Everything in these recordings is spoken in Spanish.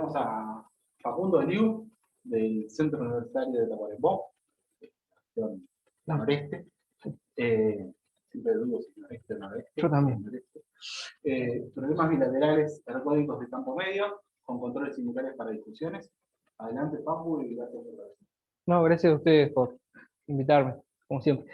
tenemos a Facundo Eliu, del Centro Universitario de Tacuarembó, región noreste. Siempre digo si noreste o noreste. Yo también. Noreste. Problemas bilaterales ergódicos de campo medio, con controles sindicales para discusiones. Adelante, Facu, y gracias por la visita. No, gracias a ustedes por invitarme, como siempre.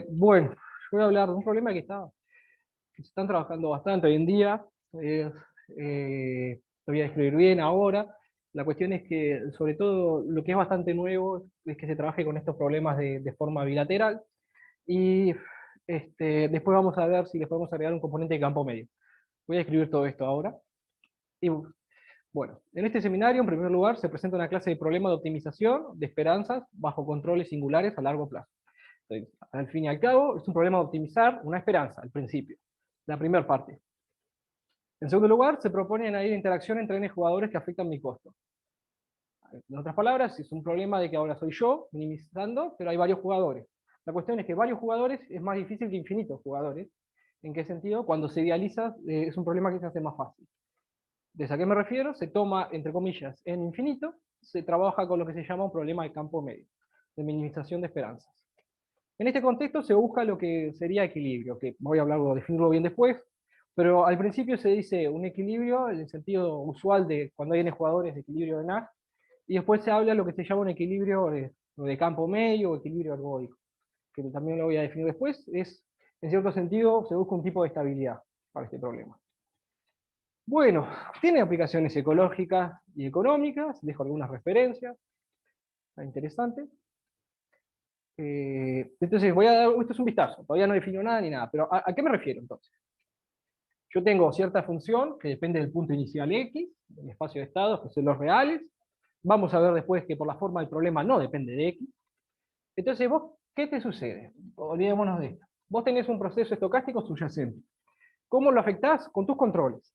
Bueno, yo voy a hablar de un problema que se están trabajando bastante hoy en día. Lo voy a describir bien ahora. La cuestión es que, sobre todo, lo que es bastante nuevo es que se trabaje con estos problemas de forma bilateral. Y después vamos a ver si les podemos agregar un componente de campo medio. Voy a escribir todo esto ahora. Y bueno, en este seminario, en primer lugar, se presenta una clase de problema de optimización de esperanzas bajo controles singulares a largo plazo. Entonces, al fin y al cabo, es un problema de optimizar una esperanza, al principio, la primera parte. En segundo lugar, se propone añadir interacción entre n jugadores que afectan mi costo. En otras palabras, es un problema de que ahora soy yo, minimizando, pero hay varios jugadores. La cuestión es que varios jugadores es más difícil que infinitos jugadores. ¿En qué sentido? Cuando se idealiza, es un problema que se hace más fácil. ¿De a qué me refiero? Se toma, entre comillas, en infinito, se trabaja con lo que se llama un problema de campo medio, de minimización de esperanzas. En este contexto se busca lo que sería equilibrio, que voy a hablar, definirlo bien después, pero al principio se dice un equilibrio en el sentido usual de cuando hay n jugadores de equilibrio de NAS, y después se habla de lo que se llama un equilibrio de campo medio o equilibrio ergódico, que también lo voy a definir después. En cierto sentido, se busca un tipo de estabilidad para este problema. Bueno, tiene aplicaciones ecológicas y económicas, dejo algunas referencias, está interesante. Entonces voy a dar, esto es un vistazo, todavía no defino nada ni nada, pero ¿a qué me refiero entonces? Yo tengo cierta función que depende del punto inicial X, del espacio de estados, que son los reales. Vamos a ver después que por la forma del problema no depende de X. Entonces vos, ¿qué te sucede? Olvidémonos de esto. Vos tenés un proceso estocástico subyacente. ¿Cómo lo afectás? Con tus controles.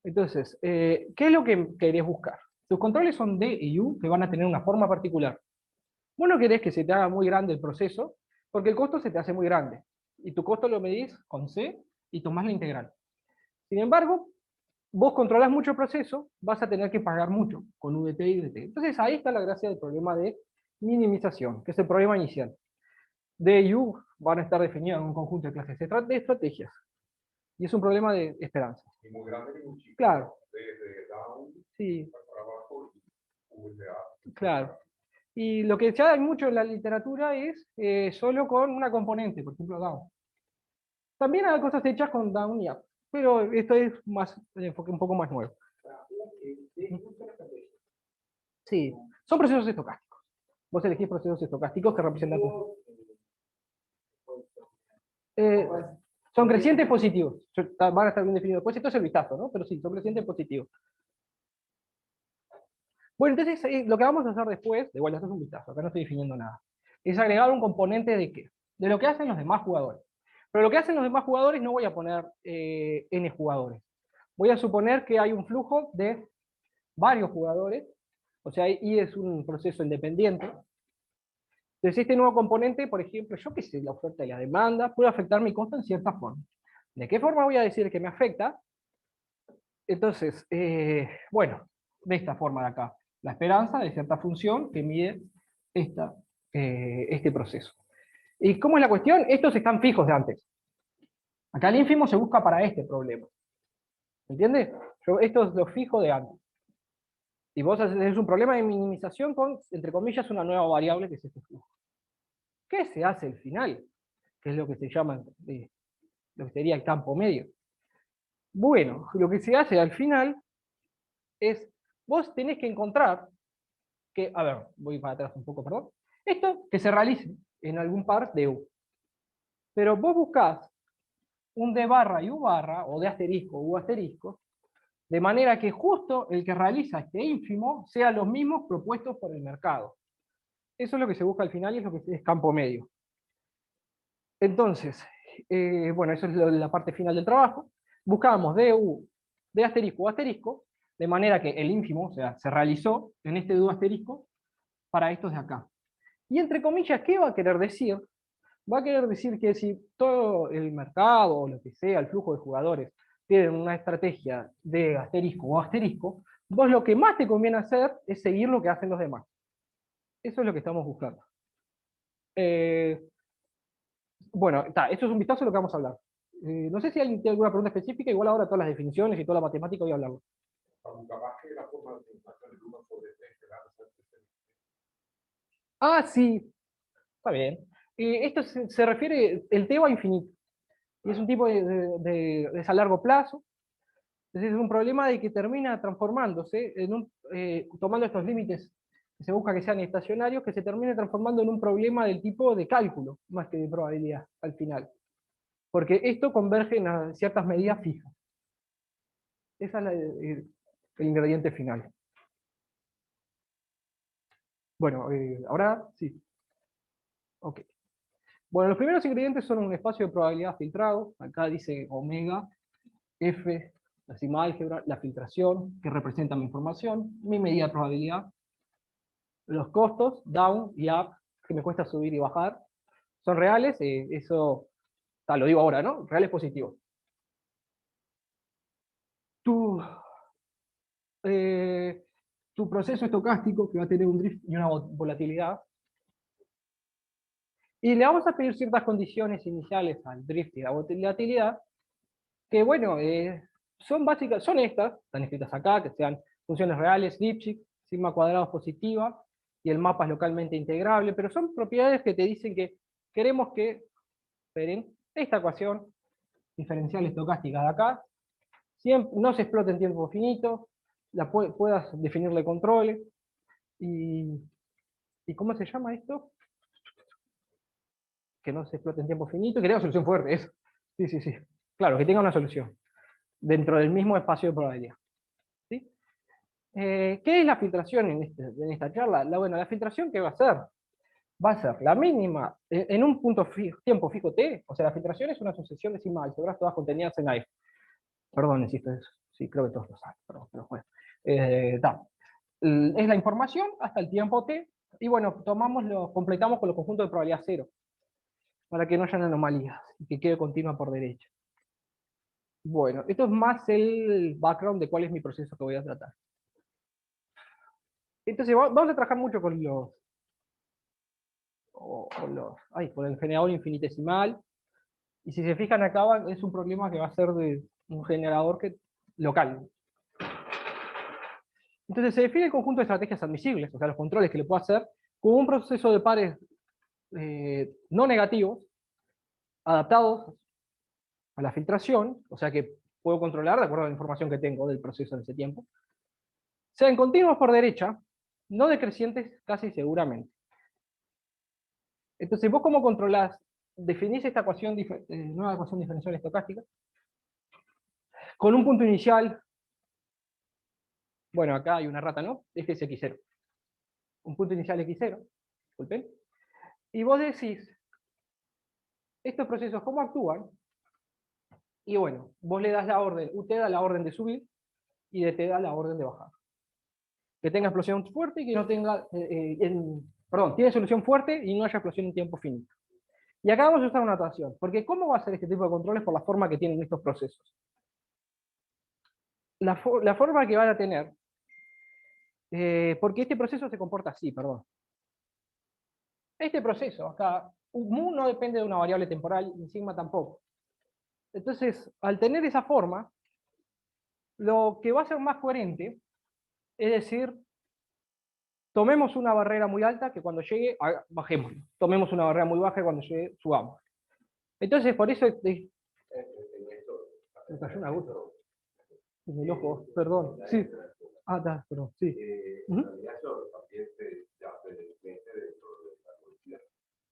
Entonces, ¿qué es lo que querés buscar? Tus controles son D y U, que van a tener una forma particular. Vos no querés que se te haga muy grande el proceso, porque el costo se te hace muy grande. Y tu costo lo medís con C y tomás la integral. Sin embargo, vos controlás mucho el proceso, vas a tener que pagar mucho con UDT y DT. Entonces ahí está la gracia del problema de minimización, que es el problema inicial. D y U van a estar definidos en un conjunto de clases de estrategias. Y es un problema de esperanza. Y muy grande y muy chico. Claro. Desde down Sí. para abajo y VA. Claro. Y lo que se da mucho en la literatura es solo con una componente, por ejemplo, down. También hay cosas hechas con down y up, pero esto es más el enfoque un poco más nuevo. Sí, son procesos estocásticos. Vos elegís procesos estocásticos que representan... Son crecientes positivos. Van a estar bien definidos. Después esto es el vistazo, ¿no? Pero sí, son crecientes positivos. Bueno, entonces lo que vamos a hacer después, de vuelta, esto es un vistazo, acá no estoy definiendo nada, es agregar un componente de qué? De lo que hacen los demás jugadores. Pero lo que hacen los demás jugadores no voy a poner n jugadores. Voy a suponer que hay un flujo de varios jugadores, o sea, y es un proceso independiente. Entonces este nuevo componente, por ejemplo, yo qué sé, la oferta y la demanda, puede afectar mi costo en cierta forma. ¿De qué forma voy a decir que me afecta? Entonces, bueno, de esta forma de acá. La esperanza de cierta función que mide este proceso. ¿Y cómo es la cuestión? Estos están fijos de antes. Acá el ínfimo se busca para este problema. ¿Entiendes? Esto es lo fijo de antes. Y vos haces un problema de minimización con, entre comillas, una nueva variable que es este flujo. ¿Qué se hace al final? Que es lo que se llama, lo que sería el campo medio. Bueno, lo que se hace al final es, vos tenés que encontrar que, a ver, voy para atrás un poco, perdón, esto que se realice en algún par de U. Pero vos buscás un D barra y U barra, o D asterisco, U asterisco, de manera que justo el que realiza este ínfimo sea los mismos propuestos por el mercado. Eso es lo que se busca al final y es lo que es campo medio. Entonces, bueno, eso es la parte final del trabajo. Buscamos DU, D asterisco, U asterisco, de manera que el ínfimo, o sea, se realizó en este DU asterisco para estos de acá. Y entre comillas, ¿qué va a querer decir? Va a querer decir que si todo el mercado, o lo que sea, el flujo de jugadores, tienen una estrategia de asterisco o asterisco, vos lo que más te conviene hacer es seguir lo que hacen los demás. Eso es lo que estamos buscando. Bueno, esto es un vistazo de lo que vamos a hablar. No sé si alguien tiene alguna pregunta específica, igual ahora todas las definiciones y toda la matemática voy a hablarlo. Aunque capaz que la forma de presentación del 1/3 que la hace Ah, sí, está bien. Esto se refiere, el T va a infinito, y es un tipo es a largo plazo. Entonces es un problema de que termina transformándose, tomando estos límites que se busca que sean estacionarios, que se termine transformando en un problema del tipo de cálculo, más que de probabilidad al final. Porque esto converge en ciertas medidas fijas. Ese es el ingrediente final. Bueno, ahora sí. Ok. Bueno, los primeros ingredientes son un espacio de probabilidad filtrado. Acá dice omega, F, la sigma álgebra, la filtración, que representa mi información, mi medida de probabilidad, los costos, down y up, que me cuesta subir y bajar, son reales, eso lo digo ahora, ¿no? Reales positivos. Tu, eh, tu proceso estocástico, que va a tener un drift y una volatilidad, y le vamos a pedir ciertas condiciones iniciales al drift y la volatilidad, que bueno, son básicas, son estas, están escritas acá, que sean funciones reales, Lipschitz, sigma cuadrado positiva, y el mapa es localmente integrable, pero son propiedades que te dicen que queremos que, esperen, esta ecuación diferencial estocástica de acá, siempre, no se explote en tiempo finito, puedas definirle controles, y ¿cómo se llama esto? Que no se explote en tiempo finito, que tenga solución fuerte, eso. Sí, sí, sí. Claro, que tenga una solución dentro del mismo espacio de probabilidad. ¿Sí? ¿Qué es la filtración en esta charla? Bueno, la filtración, ¿qué va a ser? Va a ser la mínima en un punto tiempo fijo t, o sea, la filtración es una sucesión de sigma álgebras todas contenidas en la F. Perdón, insisto, sí, creo que todos lo saben, pero bueno. Es la información hasta el tiempo t, y bueno, completamos con los conjuntos de probabilidad cero, para que no hayan anomalías, y que quede continua por derecha. Bueno, esto es más el background de cuál es mi proceso que voy a tratar. Entonces, vamos a trabajar mucho con con el generador infinitesimal, y si se fijan acá, es un problema que va a ser de un generador local. Entonces se define el conjunto de estrategias admisibles, o sea, los controles que le puedo hacer, como un proceso de pares no negativos, adaptados a la filtración, o sea que puedo controlar de acuerdo a la información que tengo del proceso en ese tiempo, sean continuos por derecha, no decrecientes casi seguramente. Entonces, ¿vos cómo controlás? Definís esta nueva ecuación diferencial estocástica con un punto inicial. Bueno, acá hay una rata, ¿no? Este es x0. Un punto inicial x0, disculpen. Y vos decís, estos procesos, ¿cómo actúan? Y bueno, vos le das la orden, U te da la orden de subir, y D te da la orden de bajar. Que tenga explosión fuerte y que no tenga, perdón, tiene solución fuerte y no haya explosión en tiempo finito. Y acá vamos a usar una notación, porque ¿cómo va a ser este tipo de controles por la forma que tienen estos procesos? La forma que van a tener, porque este proceso se comporta así, perdón. Este proceso, acá, mu no depende de una variable temporal, y sigma tampoco. Entonces, al tener esa forma, lo que va a ser más coherente es decir, tomemos una barrera muy alta que cuando llegue, bajemos. Tomemos una barrera muy baja que cuando llegue, subamos. Entonces, por eso... Me cayó una gota en el ojo, perdón. Sí. Ah, está, perdón, sí.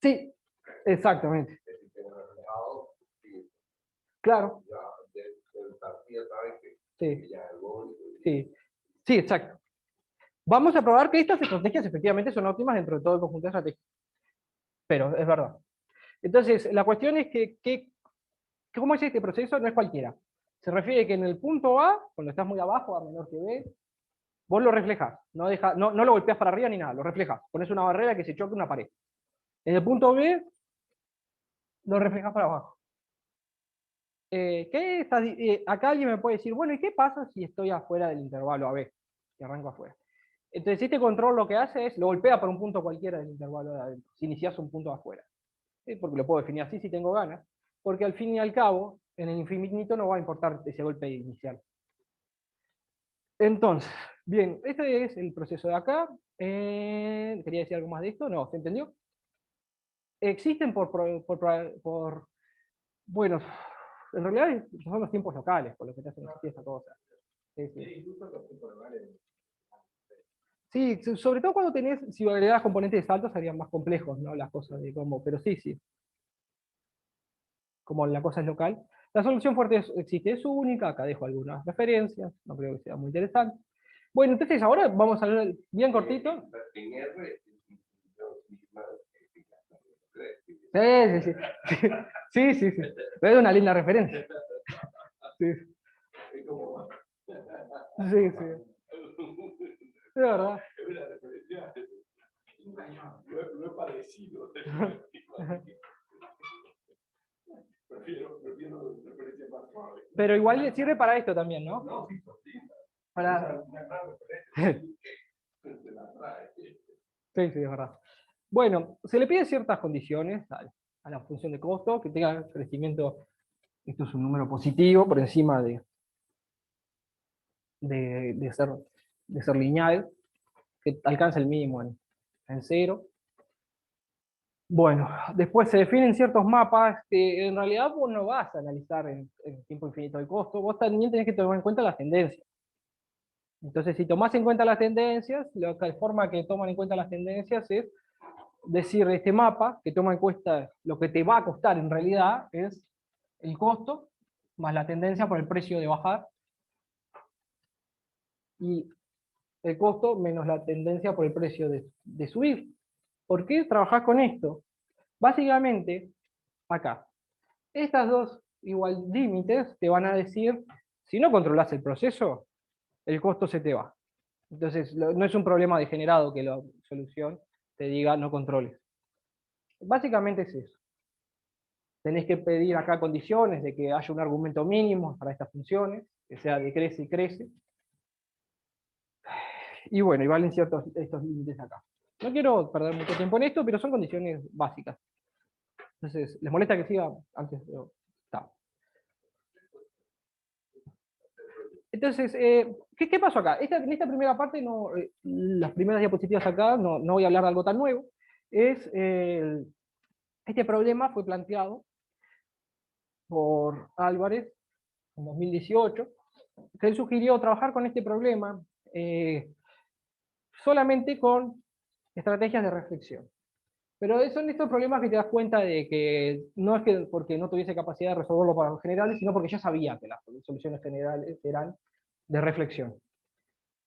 Sí, exactamente. Claro. Sí. Sí. Sí, exacto. Vamos a probar que estas estrategias efectivamente son óptimas dentro de todo el conjunto de estrategias. Pero es verdad. Entonces, la cuestión es ¿cómo es este proceso? No es cualquiera. Se refiere que en el punto A, cuando estás muy abajo, A menor que B, vos lo reflejas. No lo golpeas para arriba ni nada, lo reflejas. Pones una barrera que se choque una pared. En el punto B, lo reflejas para abajo. Acá alguien me puede decir, bueno, ¿y qué pasa si estoy afuera del intervalo AB? y arranco afuera. Entonces este control lo que hace es, lo golpea por un punto cualquiera del intervalo de adentro, si inicias un punto afuera. ¿Sí? Porque lo puedo definir así si tengo ganas, porque al fin y al cabo, en el infinito no va a importar ese golpe inicial. Entonces, bien, este es el proceso de acá. ¿Quería decir algo más de esto? No, ¿se entendió? Existen bueno, en realidad son los tiempos locales, por lo que te hacen existir esa cosa. Sí, sí. Sí, sobre todo cuando tenés, si agregás componentes de salto serían más complejos, ¿no? Las cosas de cómo, pero sí, sí. Como la cosa es local. La solución fuerte existe, es única, acá dejo algunas referencias, no creo que sea muy interesante. Bueno, entonces ahora vamos a hablar bien cortito. Sí, sí, sí. Sí, sí, sí. Es una linda referencia. Sí, sí, sí. De verdad. Es una referencia. No es parecido. Prefiero referencias más suaves. Pero igual sirve para esto también, ¿no? No, sí, sí. Para... Una gran referencia. Se la trae. Sí, sí, es verdad. Bueno, se le pide ciertas condiciones a la función de costo, que tenga crecimiento, esto es un número positivo, por encima de ser lineal, que alcanza el mínimo en cero. Bueno, después se definen ciertos mapas que en realidad vos no vas a analizar en tiempo infinito el costo, vos también tenés que tomar en cuenta las tendencias. Entonces, si tomás en cuenta las tendencias, la forma que toman en cuenta las tendencias es decir, este mapa que toma en cuenta lo que te va a costar en realidad es el costo más la tendencia por el precio de bajar y el costo menos la tendencia por el precio de subir. ¿Por qué trabajás con esto? Básicamente, acá, estas dos igual límites te van a decir, si no controlas el proceso, el costo se te va. Entonces, no es un problema degenerado que la solución te diga no controles. Básicamente es eso. Tenés que pedir acá condiciones de que haya un argumento mínimo para estas funciones, que sea de crece y crece. Y bueno, y valen ciertos estos límites acá. No quiero perder mucho tiempo en esto, pero son condiciones básicas. Entonces, ¿les molesta que siga antes? Está. Entonces, ¿qué pasó acá? En esta primera parte, no, las primeras diapositivas acá, no voy a hablar de algo tan nuevo. Este problema fue planteado por Álvarez en 2018, que él sugirió trabajar con este problema solamente con estrategias de reflexión. Pero son estos problemas que te das cuenta de que no es que porque no tuviese capacidad de resolverlo para los generales, sino porque ya sabía que las soluciones generales eran de reflexión.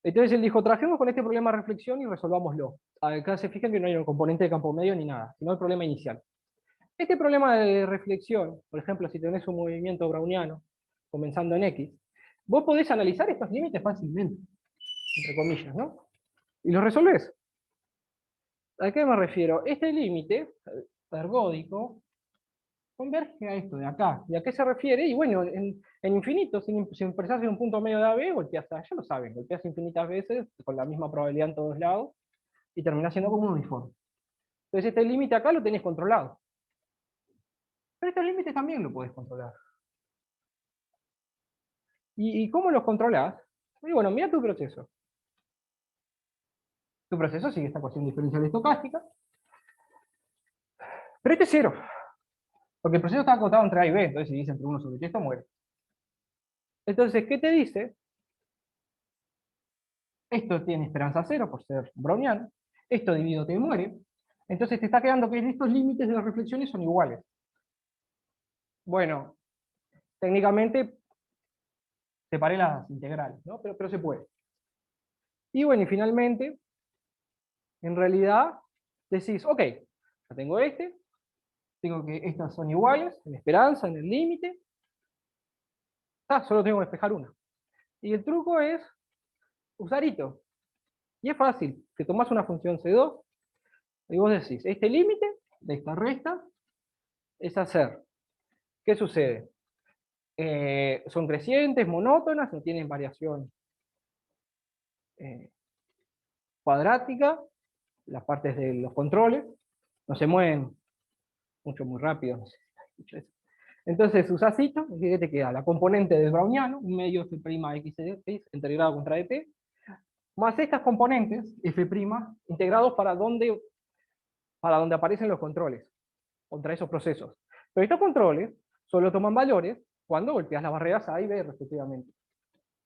Entonces él dijo, trabajemos con este problema de reflexión y resolvámoslo. Acá se fijan que no hay un componente de campo medio ni nada, sino el problema inicial. Este problema de reflexión, por ejemplo, si tenés un movimiento browniano comenzando en X, vos podés analizar estos límites fácilmente, entre comillas, ¿no? Y los resolvés. ¿A qué me refiero? Este límite ergódico converge a esto de acá. ¿Y a qué se refiere? Y bueno, en infinito, si empezás en un punto medio de AB, golpeás, ya lo saben, golpeás infinitas veces con la misma probabilidad en todos lados y terminás siendo como un uniforme. Entonces este límite acá lo tenés controlado. Pero estos límites también lo podés controlar. ¿Y cómo los controlás? Y bueno, mira tu proceso. Tu proceso sigue esta cuestión diferencial estocástica, pero este es cero. Porque el proceso está acotado entre A y B, entonces si dice entre 1 sobre t, esto muere. Entonces, ¿qué te dice? Esto tiene esperanza cero por ser browniano, esto dividido te muere, entonces te está quedando que estos límites de las reflexiones son iguales. Bueno, técnicamente separé las integrales, ¿no? Pero se puede. Y bueno, y finalmente, en realidad, decís, ok, ya tengo tengo que estas son iguales, en esperanza, en el límite, solo tengo que despejar una. Y el truco es usar hito. Y es fácil, que tomás una función C2, y vos decís, este límite de esta resta es hacer. ¿Qué sucede? Son crecientes, monótonas, no tienen variación cuadrática, las partes de los controles, no se mueven mucho, muy rápido. No sé si has dicho eso. Entonces usás esto, y ¿qué te queda? La componente del browniano, un medio F' integrado contra dp, más estas componentes F' integrados para donde aparecen los controles, contra esos procesos. Pero estos controles solo toman valores cuando golpeas las barreras A y B respectivamente.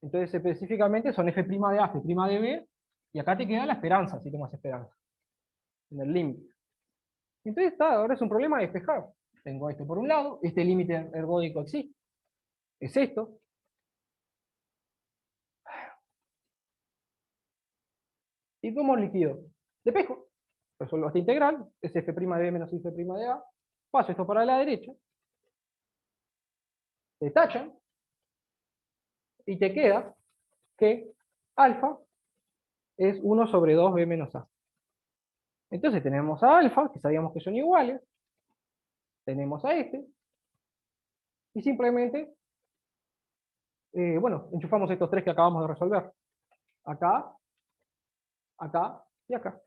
Entonces específicamente son F' de A, F' de B, y acá te queda la esperanza, si tomas esperanza, en el límite. Entonces ahora es un problema de despejar. Tengo esto por un lado, este límite ergódico existe, es esto. ¿Y cómo liquido? Despejo. Resuelvo esta integral, es F' de B menos F' de A. Paso esto para la derecha. Se tachan. Y te queda que alfa es 1 sobre 2 B menos A. Entonces tenemos a alfa, que sabíamos que son iguales. Tenemos a este. Y simplemente, bueno, enchufamos estos tres que acabamos de resolver. Acá, acá y acá.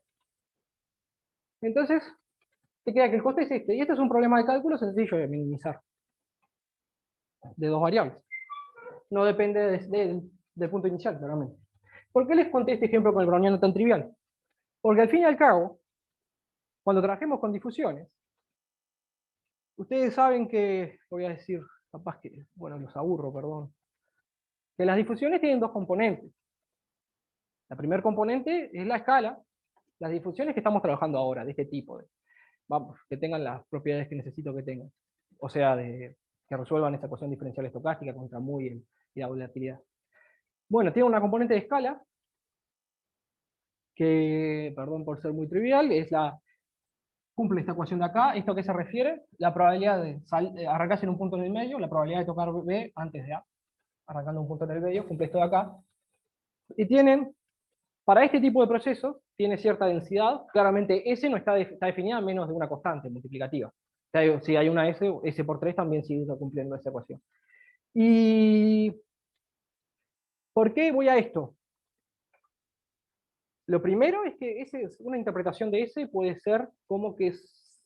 Entonces, te queda que el coste es este. Y este es un problema de cálculo sencillo de minimizar. De dos variables. No depende del punto inicial, claramente. ¿Por qué les conté este ejemplo con el browniano tan trivial? Porque al fin y al cabo, cuando trabajemos con difusiones, ustedes saben que, voy a decir, capaz que, bueno, los aburro, perdón, que las difusiones tienen dos componentes. La primer componente es la escala, las difusiones que estamos trabajando ahora, de este tipo, vamos, que tengan las propiedades que necesito que tengan. O sea, que resuelvan esta ecuación diferencial estocástica contra mu y la volatilidad. Bueno, tiene una componente de escala, que, perdón por ser muy trivial, cumple esta ecuación de acá. ¿Esto a qué se refiere? La probabilidad de arrancarse en un punto en el medio, la probabilidad de tocar B antes de A, arrancando un punto en el medio, cumple esto de acá. Y tienen, para este tipo de procesos, tiene cierta densidad. Claramente S no está definida en menos de una constante multiplicativa. Si hay una S, S por 3 también sigue cumpliendo esa ecuación. ¿Y por qué voy a esto? Lo primero es que una interpretación de S puede ser como que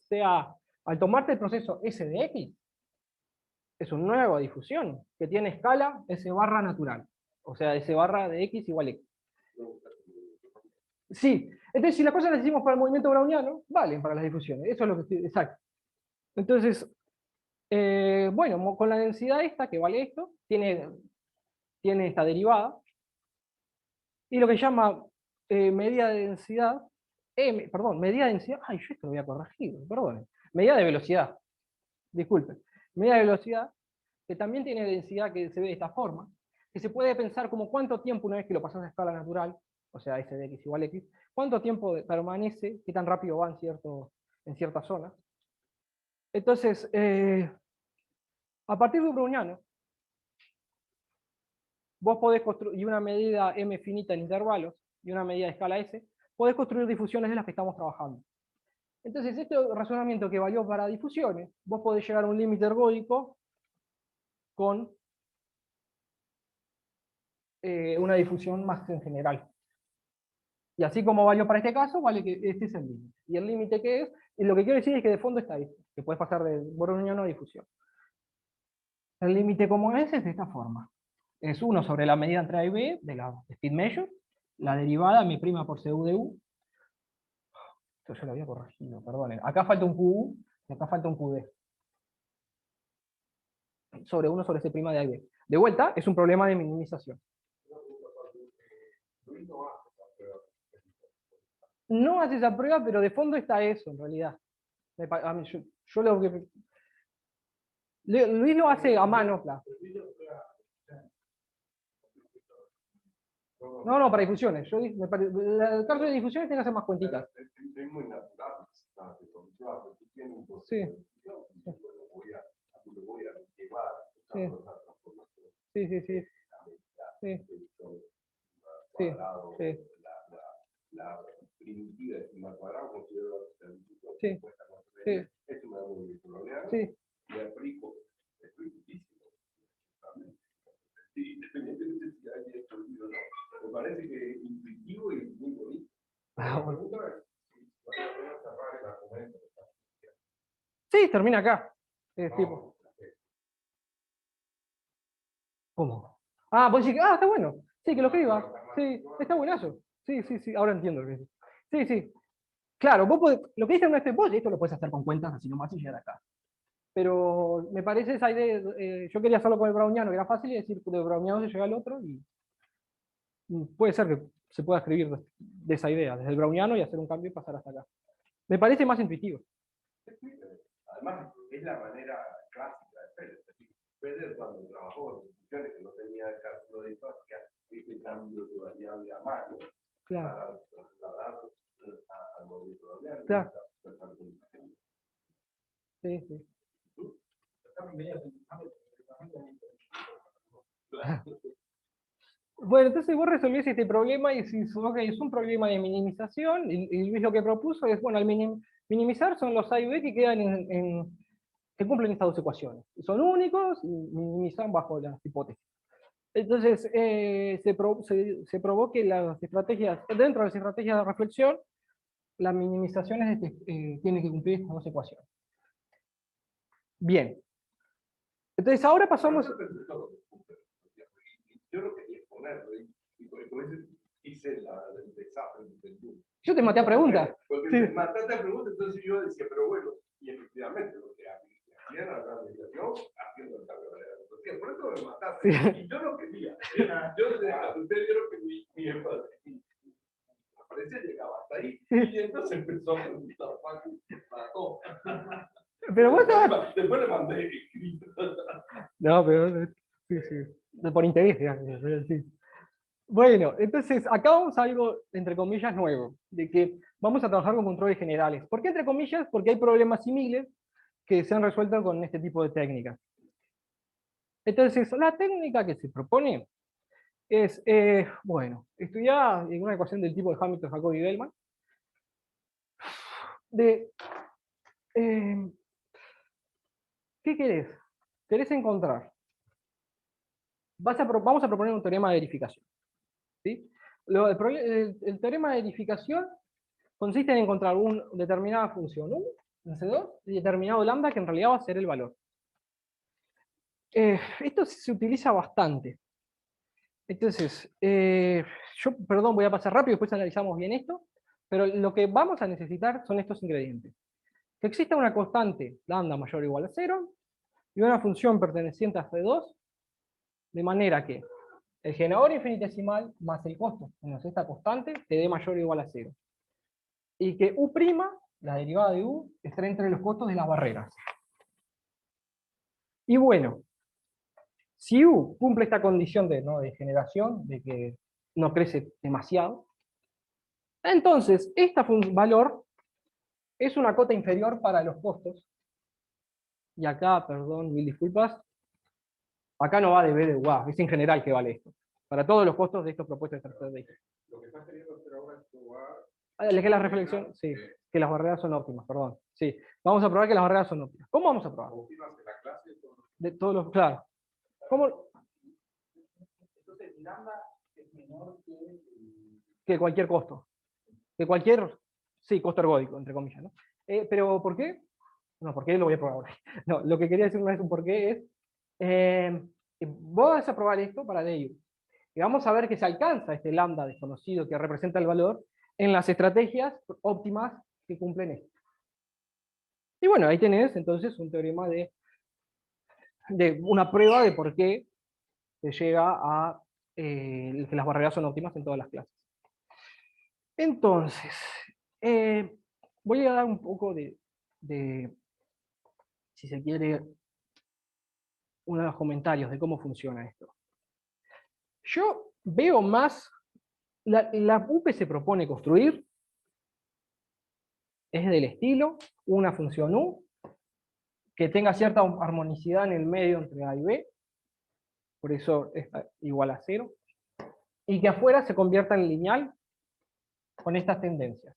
sea, al tomarte el proceso S de X, es una nueva difusión que tiene escala S barra natural. O sea, S barra de X igual a X. Sí, entonces si las cosas las hicimos para el movimiento browniano, valen para las difusiones. Eso es lo que estoy, exacto. Entonces, bueno, con la densidad esta, que vale esto, tiene esta derivada, y lo que se llama medida de densidad, medida de densidad, ay, yo esto lo voy a corregir, perdón, medida de velocidad, disculpen, medida de velocidad, que también tiene densidad que se ve de esta forma, que se puede pensar como cuánto tiempo una vez que lo pasas a escala natural, o sea, S de X igual a X, cuánto tiempo permanece, qué tan rápido va en ciertas zonas. Entonces, a partir de un browniano, vos podés construir, y una medida m finita en intervalos, y una medida de escala S, podés construir difusiones de las que estamos trabajando. Entonces, este razonamiento que valió para difusiones, vos podés llegar a un límite ergódico con una difusión más en general. Y así como valió para este caso, vale que este es el límite. ¿Y el límite qué es? Y lo que quiero decir es que de fondo está esto, que puedes pasar de browniano a difusión. El límite como es de esta forma. Es 1 sobre la medida entre A y B de la speed measure, la derivada m' por cu de u. Esto yo lo había corregido, perdonen. Acá falta un QU y acá falta un QD. Sobre 1 sobre C' de A y B. De vuelta, es un problema de minimización. No hace esa prueba, pero de fondo está eso, en realidad. Yo lo que... Luis lo hace a mano, claro. No, para difusiones. El caso de difusiones tiene que hacer más cuentitas. Es muy natural. Sí. Sí. Sí, sí, sí. Sí. Sí. Sí. La primitiva de estima cuadrada considero Sí. Sí. es una muy problema. Sí. Y aplico, es primitísimo. Independientemente de si hay estudio o no, me parece que pregunta es si vale la pena cerrar el argumento. Sí, termina acá. No, Tipo, ¿cómo? Ah, vos decís, está bueno. Sí, que lo escriba. Sí, está buenazo. Sí, sí, sí, ahora entiendo lo que decís. Sí, sí. Claro, vos podés, lo que dice en este post, esto lo puedes hacer con cuentas así nomás y llegar acá. Pero me parece esa idea, yo quería hacerlo con el browniano, que era fácil, y decir, de browniano se llega al otro, y puede ser que se pueda escribir de esa idea, desde el browniano y hacer un cambio y pasar hasta acá. Me parece más intuitivo. Además, es la manera clásica de hacer. Es decir, Pérez cuando trabajó en instituciones que no tenía el cálculo de hipótesis, este cambio de variable a mano Claro, para trasladar al movimiento variable. claro. Sí, sí. Bueno, entonces vos resolvés este problema y decís, ok, es un problema de minimización, y Luis lo que propuso es, bueno, al minimizar son los A y B que quedan que cumplen estas dos ecuaciones. Son únicos y minimizan bajo las hipótesis. Entonces, se probó que las estrategias, dentro de las estrategias de reflexión, las minimizaciones tienen que cumplir estas dos ecuaciones. Bien. Entonces, ahora pasamos... Yo no quería ponerlo, y por eso hice el desastre del boom. Yo te maté a preguntas. Porque Sí. me mataste a preguntas, entonces yo decía, pero bueno, y efectivamente, lo que hacían a la organización, haciendo el cambio de la organización. Por eso me mataste. Sí. Y yo no quería. Yo ustedes vieron que mi apariencia llegaba hasta ahí, y entonces empezó a preguntar, mató. Pero vos estabas... Después le mandé escrito. No, pero... Sí, sí. Por interés, digamos, sí. Bueno, entonces acá vamos a algo, entre comillas, nuevo, de que vamos a trabajar con controles generales. ¿Por qué entre comillas? Porque hay problemas similares que se han resuelto con este tipo de técnicas. Entonces, la técnica que se propone es, bueno, estudiar una ecuación del tipo de Hamilton, Jacobi y Bellman, de, ¿qué querés? ¿Querés encontrar? Vamos a proponer un teorema de verificación. ¿Sí? El teorema de verificación consiste en encontrar una determinada función U, en C2, y determinado lambda, que en realidad va a ser el valor. Esto se utiliza bastante. Entonces, perdón, voy a pasar rápido, después analizamos bien esto, pero lo que vamos a necesitar son estos ingredientes. Que exista una constante lambda mayor o igual a 0, y una función perteneciente a C2, de manera que el generador infinitesimal más el costo menos esta constante te dé mayor o igual a 0. Y que U', la derivada de U, esté entre los costos de las barreras. Y bueno, si U cumple esta condición de generación, de que no crece demasiado, entonces este valor es una cota inferior para los costos. Y acá, perdón, mil disculpas, acá no va de B de U, es en general que vale esto. Para todos los costos de estos propuestos de tercer de. Lo que estás queriendo hacer ahora es probar. Que la reflexión, sí, que las barreras son óptimas, perdón. Sí, vamos a probar que las barreras son óptimas. ¿Cómo vamos a probar? Óptimas de la clase. De todos los, claro. ¿Cómo? Entonces, lambda es menor Que cualquier costo. Que cualquier, sí, costo ergódico, entre comillas, ¿no? Pero ¿por qué? No, ¿por qué lo voy a probar ahora? No, lo que quería decir no es un por qué, es, vos vas a probar esto para DEIU. Y vamos a ver que se alcanza este lambda desconocido que representa el valor en las estrategias óptimas que cumplen esto. Y bueno, ahí tenés entonces un teorema de una prueba de por qué se llega a que las barreras son óptimas en todas las clases. Entonces, voy a dar un poco de, si se quiere, unos comentarios de cómo funciona esto. Yo veo más, la UP se propone construir, es del estilo, una función U, que tenga cierta armonicidad en el medio entre A y B, por eso es igual a 0, y que afuera se convierta en lineal con estas tendencias,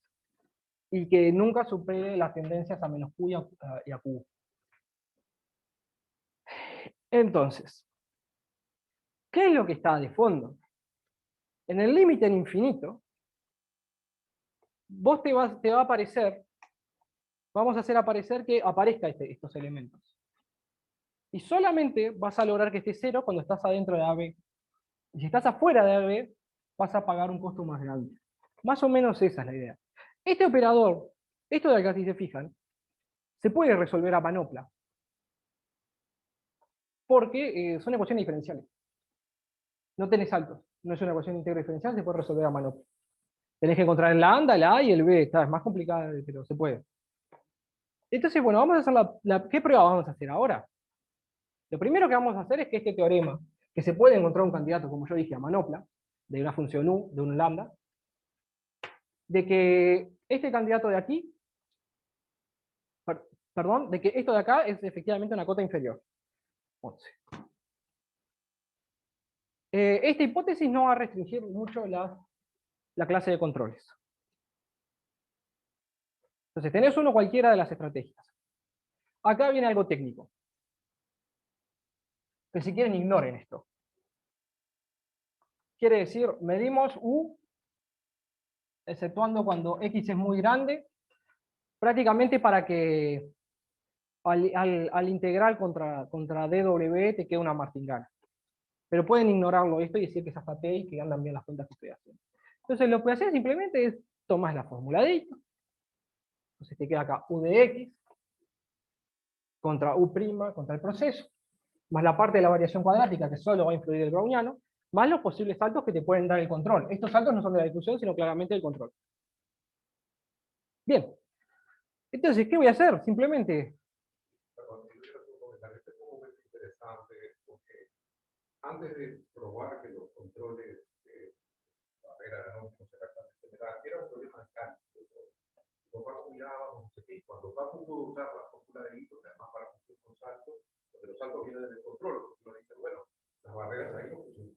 y que nunca supere las tendencias a menos Q y a Q. Entonces, ¿qué es lo que está de fondo? En el límite en infinito, vos te va a aparecer, vamos a hacer aparecer que aparezca estos elementos. Y solamente vas a lograr que esté 0 cuando estás adentro de AB. Y si estás afuera de AB, vas a pagar un costo más grande. Más o menos esa es la idea. Este operador, esto de acá, si se fijan, se puede resolver a manopla. Porque son ecuaciones diferenciales. No tenés saltos. No es una ecuación íntegra diferencial, se puede resolver a manopla. Tenés que encontrar la anda, la A y el B. Está, es más complicada, pero se puede. Entonces, bueno, vamos a hacer ¿qué prueba vamos a hacer ahora? Lo primero que vamos a hacer es que este teorema, que se puede encontrar un candidato, como yo dije, a manopla, de una función u, de un lambda, de que este candidato de aquí, perdón, de que esto de acá es efectivamente una cota inferior. 11. Esta hipótesis no va a restringir mucho la clase de controles. Entonces, tenés uno cualquiera de las estrategias. Acá viene algo técnico. Que si quieren ignoren esto. Quiere decir, medimos U, exceptuando cuando X es muy grande, prácticamente para que al integral contra dw te quede una martingala. Pero pueden ignorarlo esto y decir que es hasta t y que andan bien las cuentas que estoy haciendo. Entonces lo que haces simplemente es tomás la fórmula de esto. Entonces te queda acá U de X contra U', contra el proceso, más la parte de la variación cuadrática que solo va a influir el browniano, más los posibles saltos que te pueden dar el control. Estos saltos no son de la difusión, sino claramente del control. Bien. Entonces, ¿qué voy a hacer? Simplemente... Perdón, yo quiero hacer un comentario. Este es un momento interesante porque antes de probar que los controles de barrera de anónimos se general era un problema de cálculo. Los Paco mirábamos, no sé qué, cuando Paco pudo usar la fórmula de Ito, además para función con saltos, porque los saltos vienen del control, porque uno dice, bueno, las barreras ahí no funcionan.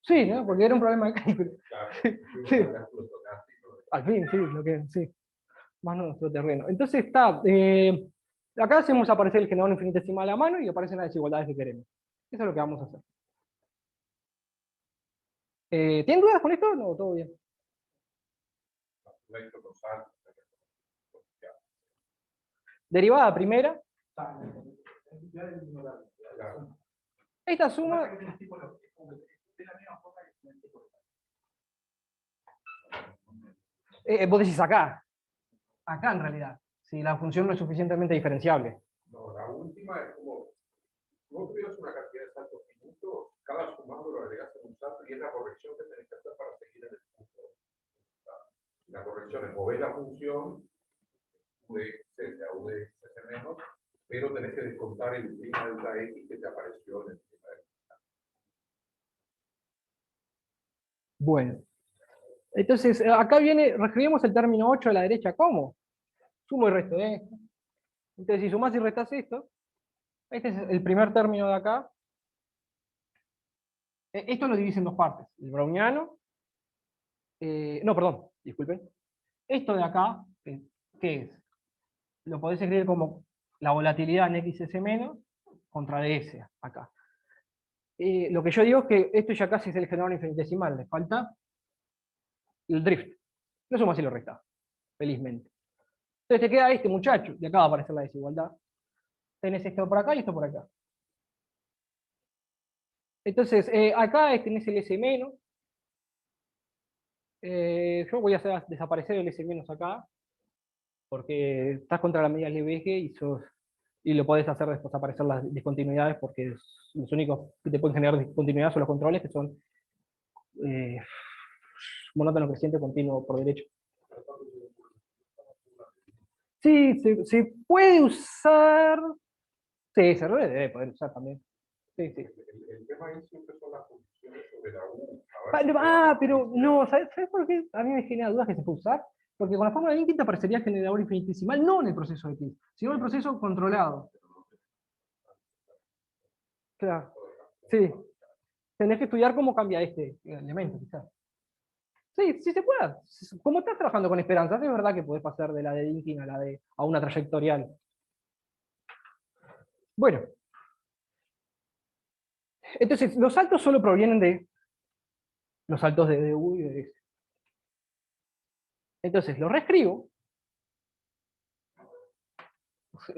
Sí, ¿no? Porque era un problema de cálculo. Claro, Sí. cálculo estocástico. Al fin, sí, sí. Más nuestro terreno. Entonces está, acá hacemos aparecer el generador infinitesimal a mano y aparecen las desigualdades que queremos. Eso es lo que vamos a hacer. ¿Tienen dudas con esto? No, todo bien. Derivada primera. Esta suma... vos decís acá. Acá en realidad. Si la función no es suficientemente diferenciable. No, la última es como, si vos tuvieras una cantidad de saltos finitos, cada sumando lo agregas en un salto y es la corrección que tenés que hacer para seguir en el punto. La corrección es mover la función U de X a U de X menos, pero tenés que descontar el prima delta X que te apareció en el prima delta. Bueno. Entonces, acá viene, reescribimos el término 8 a la derecha. ¿Cómo? Sumo y resto de esto. Entonces, si sumás y restas esto, este es el primer término de acá. Esto lo divide en dos partes. El browniano. No, perdón, disculpen. Esto de acá, ¿qué es? Lo podés escribir como la volatilidad en XS menos contra DS acá. Lo que yo digo es que esto ya casi es el generador infinitesimal. Le falta el drift. Lo sumas y lo restas, felizmente. Entonces te queda este muchacho, y acá va a aparecer la desigualdad. Tenés esto por acá y esto por acá. Entonces, acá tenés el S menos. Yo voy a hacer desaparecer el S menos acá, porque estás contra la medida LBG y lo podés hacer desaparecer las discontinuidades, porque los únicos que te pueden generar discontinuidad son los controles, que son monótono creciente continuo por derecho. Sí, se puede usar. Sí, se debe poder usar también. Sí, sí. El tema ahí siempre son las funciones sobre la U. Pero no, ¿sabes por qué a mí me genera dudas que se puede usar? Porque con la fórmula de te aparecería generador infinitesimal, no en el proceso de X, sino en el proceso controlado. Claro. Sí. Tenés que estudiar cómo cambia este elemento, quizás. Sí, sí se puede. Como estás trabajando con esperanzas, es verdad que podés pasar de la de Dinkin a una trayectorial. Bueno. Entonces, los saltos solo provienen de los saltos de U y de S. Entonces lo reescribo.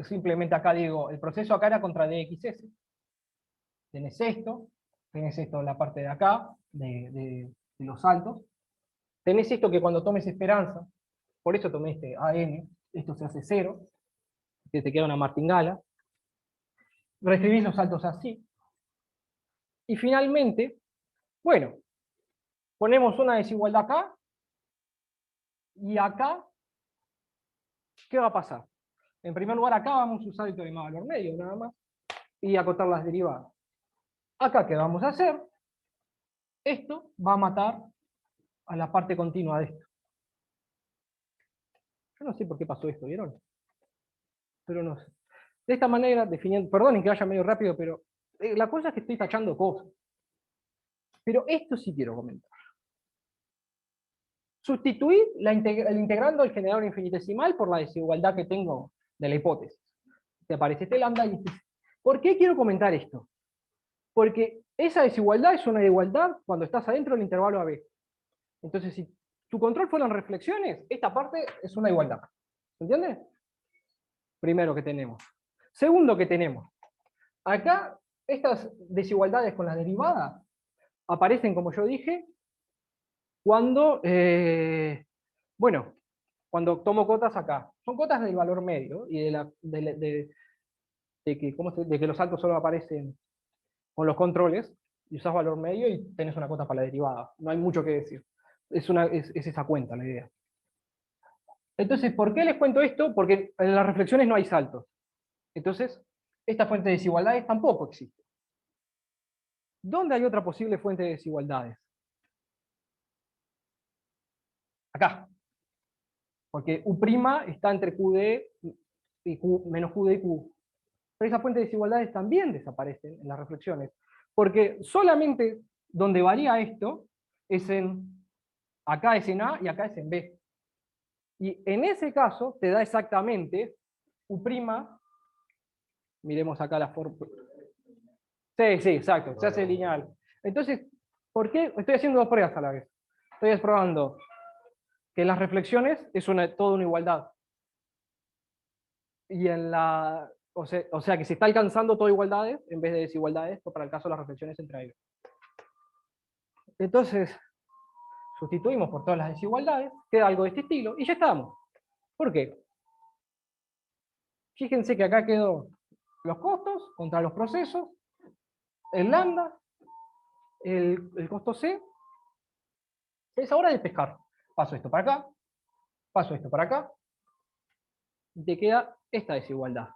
Simplemente acá digo, el proceso acá era contra DXS. Tenés esto en la parte de acá, de los saltos. Tenés esto que cuando tomes esperanza, por eso tomé este AN, esto se hace 0, que te queda una martingala. Reescribís los saltos así. Y finalmente, bueno, ponemos una desigualdad acá, y acá, ¿qué va a pasar? En primer lugar, acá vamos a usar el teorema de valor medio, nada más, y acotar las derivadas. Acá, ¿qué vamos a hacer? Esto va a matar a la parte continua de esto. Yo no sé por qué pasó esto, ¿vieron? Pero no sé. De esta manera, definiendo, perdonen que vaya medio rápido, pero la cosa es que estoy tachando cosas. Pero esto sí quiero comentar. Sustituir el integrando del generador infinitesimal por la desigualdad que tengo de la hipótesis. Te aparece este lambda y ¿por qué quiero comentar esto? Porque esa desigualdad es una desigualdad cuando estás adentro del intervalo AB. Entonces, si tu control fueron reflexiones, esta parte es una igualdad. ¿Entiendes? Primero que tenemos. Segundo que tenemos. Acá, estas desigualdades con la derivada aparecen, como yo dije, cuando, bueno, cuando tomo cotas acá. Son cotas del valor medio y de que los saltos solo aparecen con los controles, y usás valor medio y tenés una cota para la derivada. No hay mucho que decir. Es esa cuenta la idea. Entonces, ¿por qué les cuento esto? Porque en las reflexiones no hay saltos. Entonces, esta fuente de desigualdades tampoco existe. ¿Dónde hay otra posible fuente de desigualdades? Acá. Porque U' está entre QD y Q, menos QD y Q. Pero esas fuentes de desigualdades también desaparecen en las reflexiones. Porque solamente donde varía esto es acá es en A y acá es en B. Y en ese caso te da exactamente U', miremos acá la forma. Sí, sí, exacto, se hace lineal. Entonces, ¿por qué? Estoy haciendo dos pruebas a la vez. Estoy probando que en las reflexiones es toda una igualdad. Y en la, o sea que se está alcanzando todas igualdades en vez de desigualdades, para el caso de las reflexiones entre ellos. Entonces, sustituimos por todas las desigualdades, queda algo de este estilo, y ya estamos. ¿Por qué? Fíjense que acá quedó los costos contra los procesos, el lambda, el costo C. Es ahora de pescar. Paso esto para acá, paso esto para acá, y te queda esta desigualdad.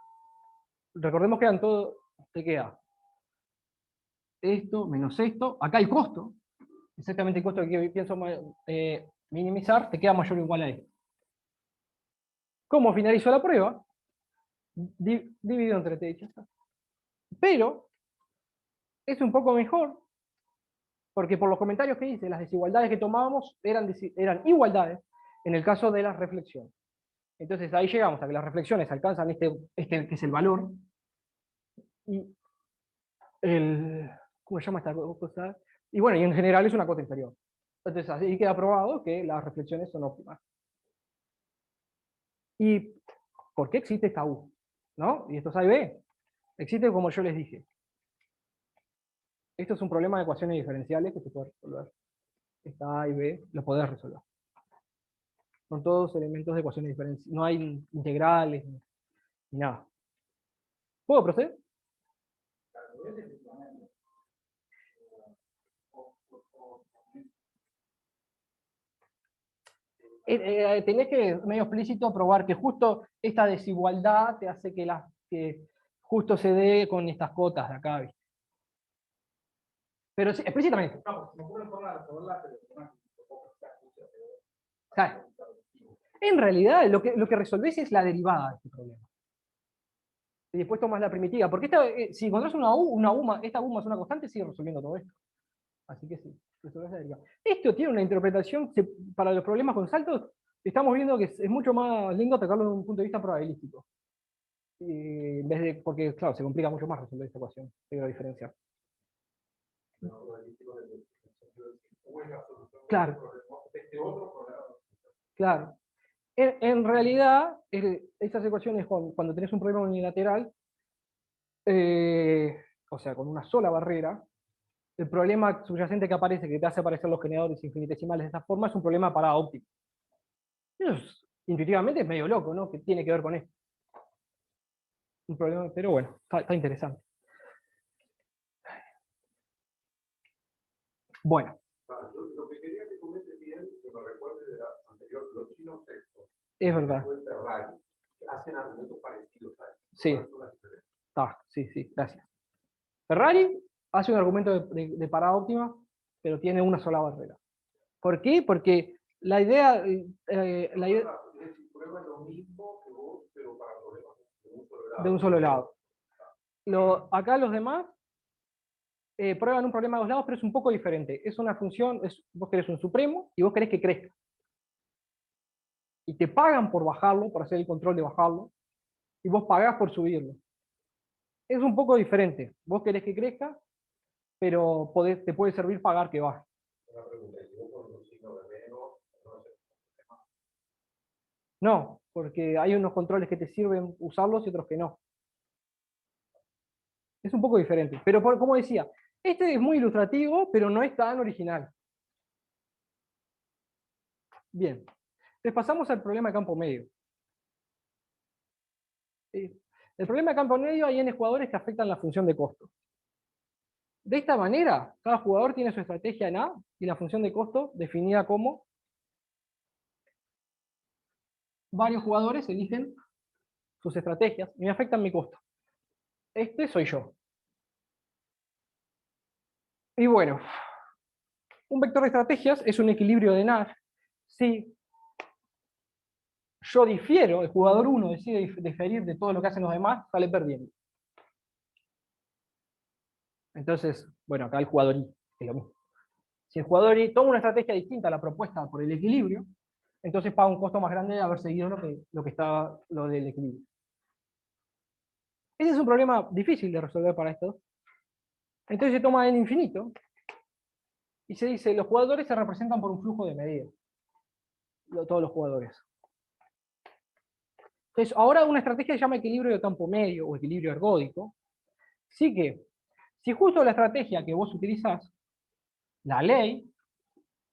Recordemos que eran todo, te queda esto menos esto, acá el costo, exactamente el costo que pienso minimizar, te queda mayor o igual a esto. ¿Cómo finalizo la prueba? Dividido entre T y ya está. Pero es un poco mejor, porque por los comentarios que hice, las desigualdades que tomábamos eran igualdades en el caso de las reflexiones. Entonces ahí llegamos a que las reflexiones alcanzan este que es el valor, y ¿cómo se llama esta cosa? Y bueno, y en general es una cota inferior. Entonces así queda probado que las reflexiones son óptimas. ¿Y por qué existe esta U? ¿No? Y esto es A y B. Existe como yo les dije. Esto es un problema de ecuaciones diferenciales que se puede resolver. Esta A y B lo podés resolver. Son todos elementos de ecuaciones diferenciales. No hay integrales ni nada. ¿Puedo proceder? Tenés que, medio explícito, probar que justo esta desigualdad te hace que justo se dé con estas cotas de acá, ¿viste? Pero sí, explícitamente. Claro. En realidad, lo que resolvés es la derivada de este problema. Y después tomas la primitiva. Porque si encontrás esta U más una constante, sigue resolviendo todo esto. Así que sí, resolvés la derivada. Esto tiene una interpretación para los problemas con saltos. Estamos viendo que es mucho más lindo atacarlo desde un punto de vista probabilístico. En vez de, porque, claro, se complica mucho más resolver esta ecuación. Hay que diferenciar. Claro. Claro. En realidad, esas ecuaciones cuando tenés un problema unilateral, o sea, con una sola barrera, el problema subyacente que aparece, que te hace aparecer los generadores infinitesimales de esta forma, es un problema de parada óptima. Eso intuitivamente es medio loco, ¿no? Que tiene que ver con esto. Un problema, pero bueno, está interesante. Bueno, Lo que quería que comentes bien, que me recuerde de la anterior, los chinos estos, es verdad. Ferrari, hacen argumentos parecidos a eso. Sí. Sí, gracias. Ferrari hace un argumento de parada óptima, pero tiene una sola barrera. ¿Por qué? Porque la idea... Prueba lo mismo que vos, pero para problemas de un solo lado. Acá los demás prueban un problema de dos lados, pero es un poco diferente. Es una función, vos querés un supremo y vos querés que crezca. Y te pagan por bajarlo, por hacer el control de bajarlo, y vos pagás por subirlo. Es un poco diferente. Vos querés que crezca, pero te puede servir pagar que baje. Una pregunta, ¿yo con un signo de menos no sé? No, porque hay unos controles que te sirven usarlos y otros que no. Es un poco diferente. Pero como decía, este es muy ilustrativo, pero no es tan original. Bien. Entonces pasamos al problema de campo medio. El problema de campo medio hay n jugadores que afectan la función de costo. De esta manera, cada jugador tiene su estrategia en A y la función de costo definida como varios jugadores eligen sus estrategias y me afectan mi costo. Este soy yo. Y bueno, un vector de estrategias es un equilibrio de Nash. Si yo difiero, el jugador 1 decide diferir de todo lo que hacen los demás, sale perdiendo. Entonces, bueno, acá el jugador I es lo mismo. Si el jugador I toma una estrategia distinta a la propuesta por el equilibrio, entonces paga un costo más grande de haber seguido lo del equilibrio. Ese es un problema difícil de resolver para esto. Entonces se toma n infinito y se dice, los jugadores se representan por un flujo de medida. Todos los jugadores. Entonces, ahora una estrategia se llama equilibrio de campo medio o equilibrio ergódico. Así que, si justo la estrategia que vos utilizás, la ley,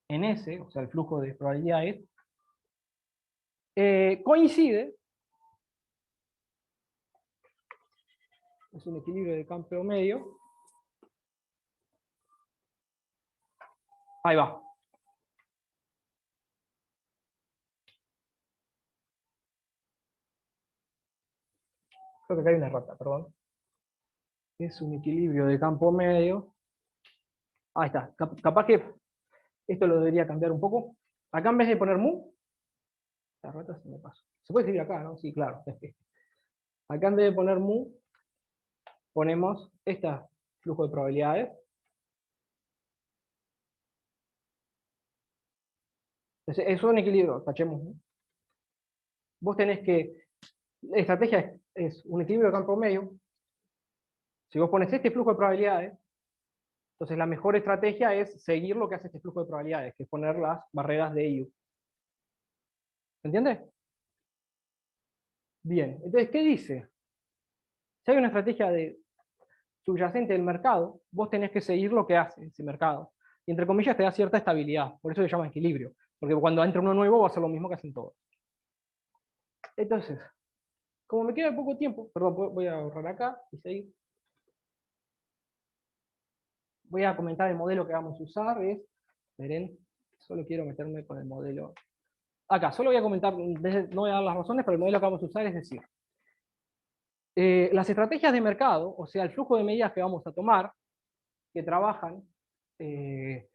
en S, o sea, el flujo de probabilidades, coincide, es un equilibrio de campo medio, ahí va. Creo que acá hay una errata, perdón. Es un equilibrio de campo medio. Ahí está. Capaz que esto lo debería cambiar un poco. Acá en vez de poner mu, la errata se me pasó. Se puede escribir acá, ¿no? Sí, claro. Acá en vez de poner mu, ponemos este flujo de probabilidades. Entonces, es un equilibrio, tachemos. ¿No? Vos tenés que, la estrategia es un equilibrio de campo medio. Si vos pones este flujo de probabilidades, entonces la mejor estrategia es seguir lo que hace este flujo de probabilidades, que es poner las barreras de IU. ¿Se entiende? Bien, entonces, ¿qué dice? Si hay una estrategia subyacente del mercado, vos tenés que seguir lo que hace ese mercado. Y entre comillas te da cierta estabilidad, por eso se llama equilibrio. Porque cuando entra uno nuevo va a hacer lo mismo que hacen todos. Entonces, como me queda poco tiempo, perdón, voy a ahorrar acá y seguir. Voy a comentar el modelo que vamos a usar, esperen, solo quiero meterme con el modelo. Acá, solo voy a comentar, no voy a dar las razones, pero el modelo que vamos a usar es decir, las estrategias de mercado, o sea, el flujo de medidas que vamos a tomar, que trabajan, que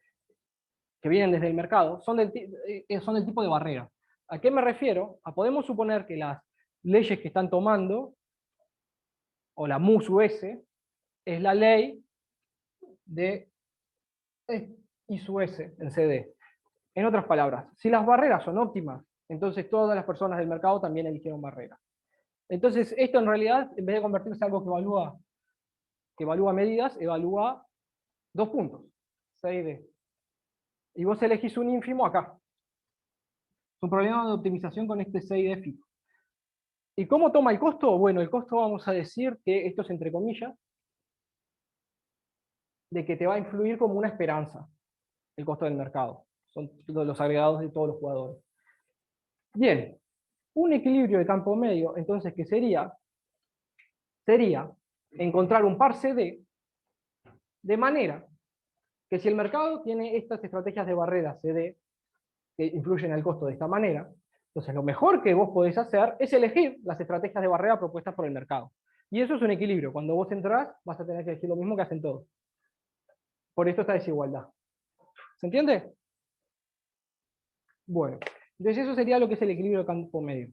vienen desde el mercado, son del tipo de barrera. ¿A qué me refiero? Podemos suponer que las leyes que están tomando, o la mu sub s, es la ley de I sub s en CD. En otras palabras, si las barreras son óptimas, entonces todas las personas del mercado también eligieron barreras. Entonces, esto en realidad, en vez de convertirse en algo que evalúa medidas, evalúa 2 puntos, 6D. Y vos elegís un ínfimo acá. Es un problema de optimización con este CID fijo. ¿Y cómo toma el costo? Bueno, el costo vamos a decir que esto es entre comillas, de que te va a influir como una esperanza, el costo del mercado. Son los agregados de todos los jugadores. Bien, un equilibrio de campo medio, entonces, ¿qué sería? Sería encontrar un par CD de manera que si el mercado tiene estas estrategias de barrera CD que influyen al costo de esta manera, entonces lo mejor que vos podés hacer es elegir las estrategias de barrera propuestas por el mercado. Y eso es un equilibrio. Cuando vos entrás, vas a tener que elegir lo mismo que hacen todos. Por esto esta desigualdad. ¿Se entiende? Bueno, entonces eso sería lo que es el equilibrio de campo medio.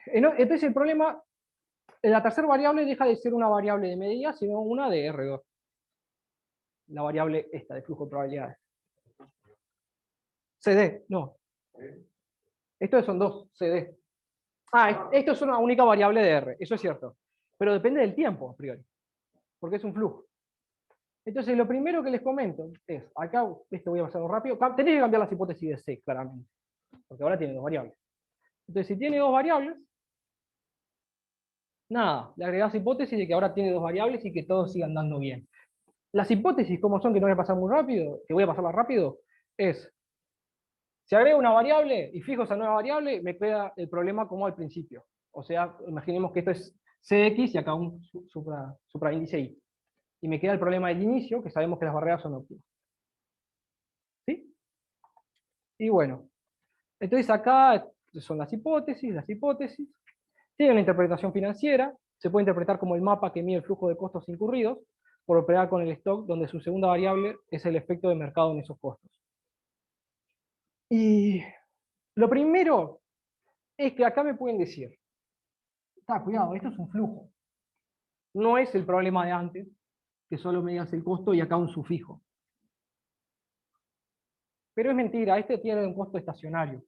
Entonces el problema, la tercera variable deja de ser una variable de medida, sino una de R2. La variable esta de flujo de probabilidades. CD, no. Estos son dos, CD. Esto es una única variable de R, eso es cierto. Pero depende del tiempo, a priori. Porque es un flujo. Entonces, lo primero que les comento es, acá, esto voy a pasarlo rápido, tenés que cambiar las hipótesis de C, claramente. Porque ahora tiene dos variables. Entonces, si tiene dos variables, nada, le agregás hipótesis de que ahora tiene dos variables y que todos sigan dando bien. Las hipótesis, como son, que no voy a pasar muy rápido, que voy a pasarla rápido, es, si agrego una variable y fijo esa nueva variable, me queda el problema como al principio. O sea, imaginemos que esto es CX y acá un supraíndice Y. Y me queda el problema del inicio, que sabemos que las barreras son óptimas. ¿Sí? Y bueno, entonces acá son las hipótesis. Tiene una interpretación financiera, se puede interpretar como el mapa que mide el flujo de costos incurridos, por operar con el stock, donde su segunda variable es el efecto de mercado en esos costos. Y lo primero es que acá me pueden decir, cuidado, esto es un flujo. No es el problema de antes, que solo medías el costo y acá un sufijo. Pero es mentira, este tiene un costo estacionario.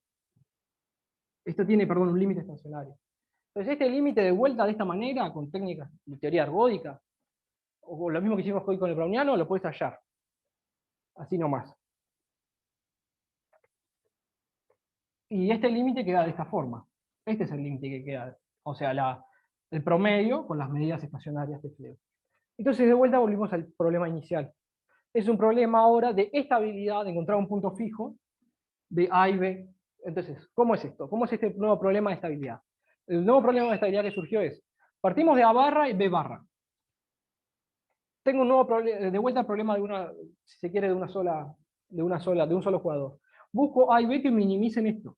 Esto tiene, perdón, un límite estacionario. Entonces este límite de vuelta de esta manera, con técnicas de teoría ergódica, o lo mismo que hicimos hoy con el browniano, lo puedes hallar. Así nomás. Y este límite queda de esta forma. Este es el límite que queda. O sea, el promedio con las medidas estacionarias de Fleo. Entonces de vuelta volvimos al problema inicial. Es un problema ahora de estabilidad, de encontrar un punto fijo de A y B. Entonces, ¿cómo es esto? ¿Cómo es este nuevo problema de estabilidad? El nuevo problema de estabilidad que surgió es, partimos de A barra y B barra. Tengo un nuevo problema, de vuelta al problema de una, si se quiere, de un solo jugador. Busco A y B que minimicen esto.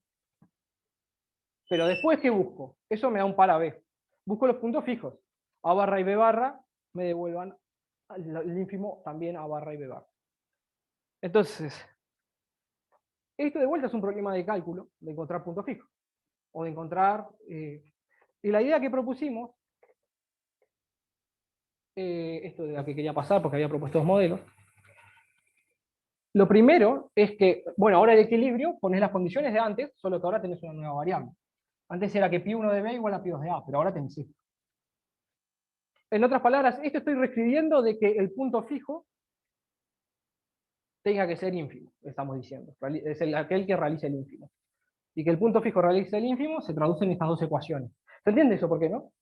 Pero después, ¿qué busco? Eso me da un par a B. Busco los puntos fijos. A barra y B barra me devuelvan el ínfimo también A barra y B barra. Entonces, esto de vuelta es un problema de cálculo, de encontrar puntos fijos. O de encontrar... y la idea que propusimos, esto de la que quería pasar porque había propuesto dos modelos, lo primero es que, bueno, ahora el equilibrio, pones las condiciones de antes, solo que ahora tenés una nueva variable. Antes era que pi1 de B igual a pi2 de A, pero ahora tenés esto. En otras palabras, esto estoy reescribiendo de que el punto fijo tenga que ser ínfimo, estamos diciendo. Es aquel que realiza el ínfimo. Y que el punto fijo realice el ínfimo se traduce en estas dos ecuaciones. ¿Se entiende eso? ¿Por qué no?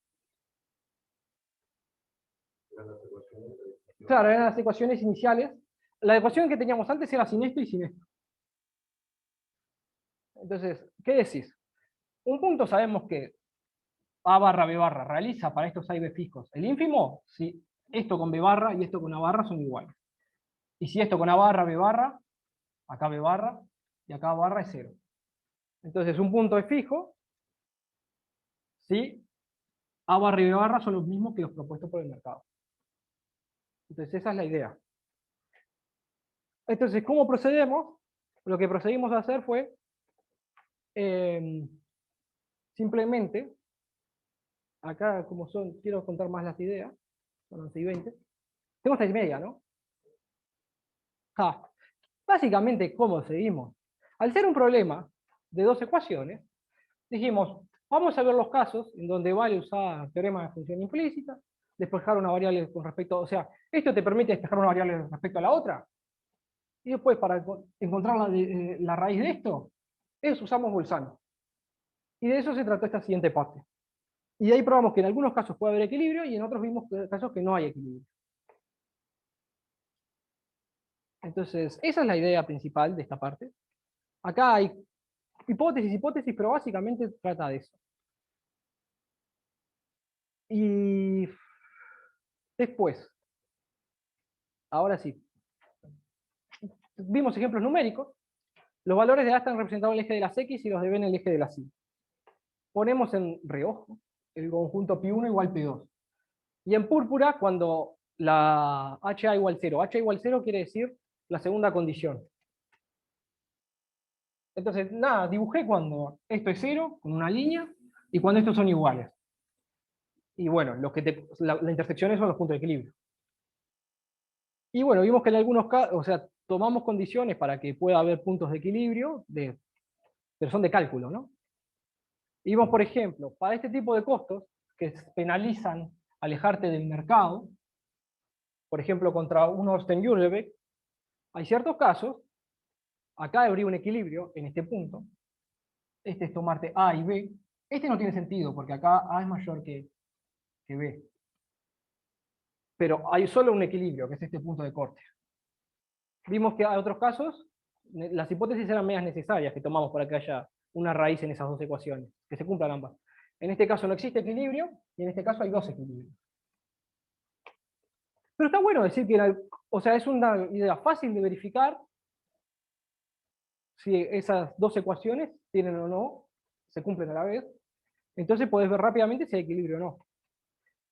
Claro, eran las ecuaciones iniciales. La ecuación que teníamos antes era sin esto y sin esto. Entonces, ¿qué decís? Un punto sabemos que A barra B barra realiza para estos A y B fijos el ínfimo si esto con B barra y esto con A barra son iguales. Y si esto con A barra, B barra, acá B barra y acá barra es 0. Entonces un punto es fijo si A barra y B barra son los mismos que los propuestos por el mercado. Entonces esa es la idea. Entonces, ¿cómo procedemos? Lo que procedimos a hacer fue simplemente, acá como son, quiero contar más las ideas, son 11:20. Tengo 6:30, ¿no? Básicamente, ¿cómo seguimos? Al ser un problema de dos ecuaciones, dijimos, vamos a ver los casos en donde vale usar teorema de función implícita, despejar una variable con respecto, o sea, esto te permite despejar una variable respecto a la otra, y después para encontrar la raíz de esto, usamos Bolzano. Y de eso se trató esta siguiente parte. Y de ahí probamos que en algunos casos puede haber equilibrio y en otros vimos casos que no hay equilibrio. Entonces, esa es la idea principal de esta parte. Acá hay hipótesis, pero básicamente trata de eso. Y después, ahora sí, vimos ejemplos numéricos. Los valores de A están representados en el eje de las X y los de B en el eje de las Y. Ponemos en reojo el conjunto π1 igual π2. Y en púrpura, cuando la HA igual 0. HA igual 0 quiere decir la segunda condición. Entonces, nada, dibujé cuando esto es 0, con una línea, y cuando estos son iguales. Y bueno, la intersección son los puntos de equilibrio. Y bueno, vimos que en algunos casos, o sea, tomamos condiciones para que pueda haber puntos de equilibrio, pero son de cálculo, ¿no? Y vimos, por ejemplo, para este tipo de costos, que penalizan alejarte del mercado, por ejemplo, contra un Orsten-Jürgebeck, hay ciertos casos, acá habría un equilibrio en este punto, este es tomarte A y B, este no tiene sentido, porque acá A es mayor que B. Pero hay solo un equilibrio, que es este punto de corte. Vimos que hay otros casos, las hipótesis eran medias necesarias que tomamos para que haya una raíz en esas dos ecuaciones, que se cumplan ambas. En este caso no existe equilibrio, y en este caso hay dos equilibrios. Pero está bueno decir que, o sea, es una idea fácil de verificar si esas dos ecuaciones tienen o no, se cumplen a la vez. Entonces podés ver rápidamente si hay equilibrio o no.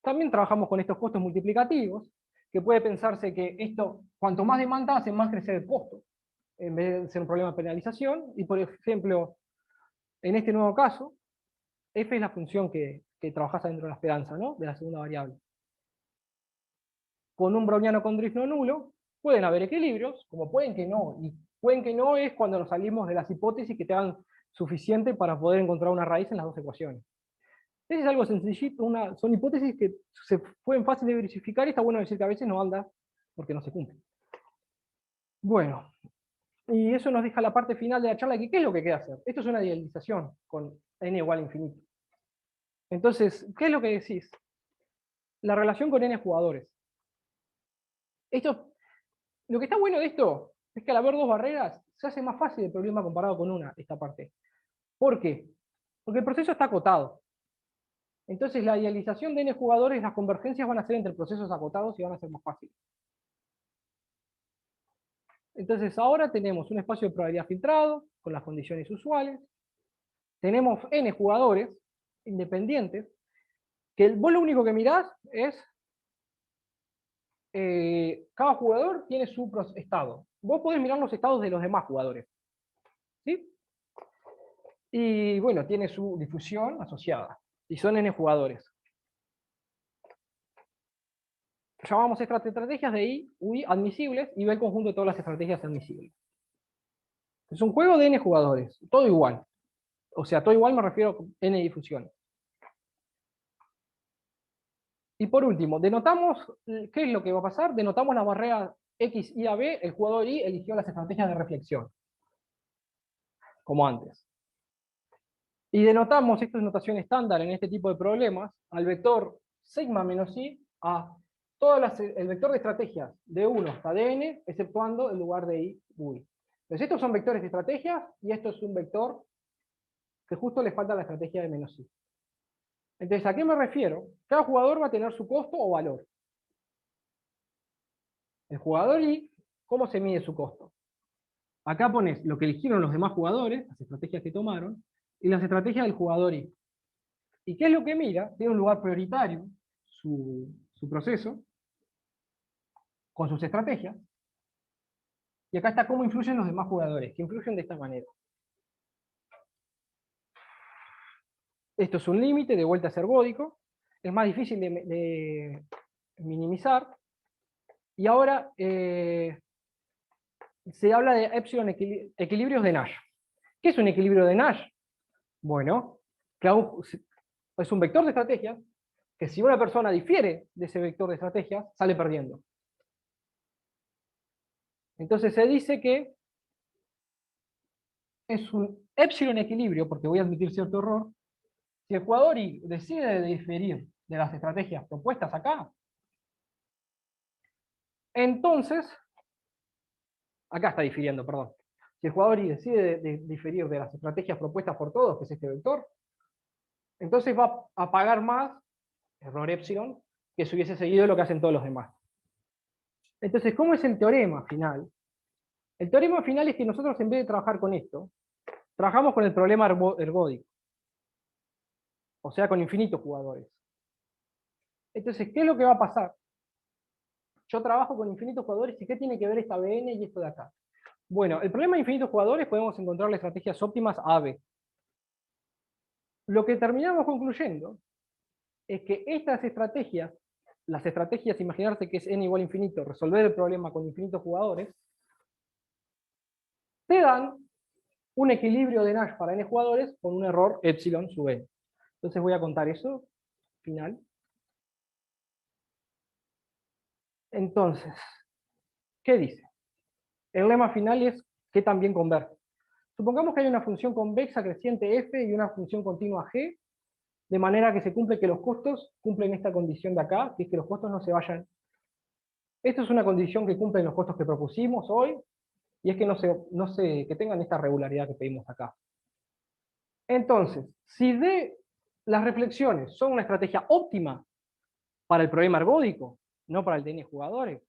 También trabajamos con estos costos multiplicativos, que puede pensarse que esto, cuanto más demanda, hace más crecer el costo, en vez de ser un problema de penalización. Y por ejemplo, en este nuevo caso, f es la función que trabajás adentro de la esperanza, ¿no? De la segunda variable. Con un browniano con drift no nulo, pueden haber equilibrios, como pueden que no. Y pueden que no es cuando nos salimos de las hipótesis que te dan suficiente para poder encontrar una raíz en las dos ecuaciones. Es algo sencillito, son hipótesis que se pueden fácil de verificar y está bueno decir que a veces no anda porque no se cumple. Bueno, y eso nos deja la parte final de la charla, que ¿qué es lo que queda hacer? Esto es una idealización con n igual a infinito. Entonces, ¿qué es lo que decís? La relación con n jugadores. Lo que está bueno de esto es que al haber dos barreras se hace más fácil el problema comparado con esta parte. ¿Por qué? Porque el proceso está acotado. Entonces la idealización de n jugadores, las convergencias van a ser entre procesos acotados y van a ser más fáciles. Entonces ahora tenemos un espacio de probabilidad filtrado, con las condiciones usuales. Tenemos n jugadores independientes, que vos lo único que mirás es, cada jugador tiene su estado. Vos podés mirar los estados de los demás jugadores. ¿Sí? Y bueno, tiene su difusión asociada. Y son n jugadores. Llamamos estas estrategias de I, UI admisibles, y ve el conjunto de todas las estrategias admisibles. Es un juego de n jugadores, todo igual. O sea, todo igual me refiero a n difusiones. Y por último, denotamos, ¿qué es lo que va a pasar? Denotamos la barrera X, Y a B, el jugador Y eligió las estrategias de reflexión, como antes. Y denotamos, esto es notación estándar en este tipo de problemas, al vector sigma menos I a el vector de estrategias de 1 hasta dn, exceptuando el lugar de I, UI. Entonces estos son vectores de estrategias, y esto es un vector que justo le falta la estrategia de menos I. Entonces, ¿a qué me refiero? Cada jugador va a tener su costo o valor. El jugador I, ¿cómo se mide su costo? Acá pones lo que eligieron los demás jugadores, las estrategias que tomaron, y las estrategias del jugador I. ¿Y qué es lo que mira? Tiene un lugar prioritario su proceso, con sus estrategias, y acá está cómo influyen los demás jugadores, que influyen de esta manera. Esto es un límite, de vuelta a ser ergódico, es más difícil de minimizar, y ahora se habla de epsilon equilibrios de Nash. ¿Qué es un equilibrio de Nash? Bueno, es un vector de estrategias que si una persona difiere de ese vector de estrategias, sale perdiendo. Entonces se dice que es un epsilon equilibrio, porque voy a admitir cierto error. Si el jugador Y decide diferir de las estrategias propuestas acá, entonces, acá está difiriendo, perdón. Si el jugador Y decide diferir de las estrategias propuestas por todos, que es este vector, entonces va a pagar más, error epsilon, que si hubiese seguido lo que hacen todos los demás. Entonces, ¿cómo es el teorema final? El teorema final es que nosotros, en vez de trabajar con esto, trabajamos con el problema ergódico. O sea, con infinitos jugadores. Entonces, ¿qué es lo que va a pasar? Yo trabajo con infinitos jugadores, ¿y qué tiene que ver esta Bn y esto de acá? Bueno, el problema de infinitos jugadores podemos encontrar estrategias óptimas AB. Lo que terminamos concluyendo es que estas estrategias, las estrategias, imaginarse que es n igual a infinito, resolver el problema con infinitos jugadores, te dan un equilibrio de Nash para n jugadores con un error epsilon sub n. Entonces voy a contar eso, final. Entonces, ¿qué dice? El lema final es que también converge. Supongamos que hay una función convexa creciente f y una función continua g, de manera que se cumple que los costos cumplen esta condición de acá, que es que los costos no se vayan. Esto es una condición que cumplen los costos que propusimos hoy, y es que que tengan esta regularidad que pedimos acá. Entonces, si de las reflexiones son una estrategia óptima para el problema ergódico, no para el de n jugadores,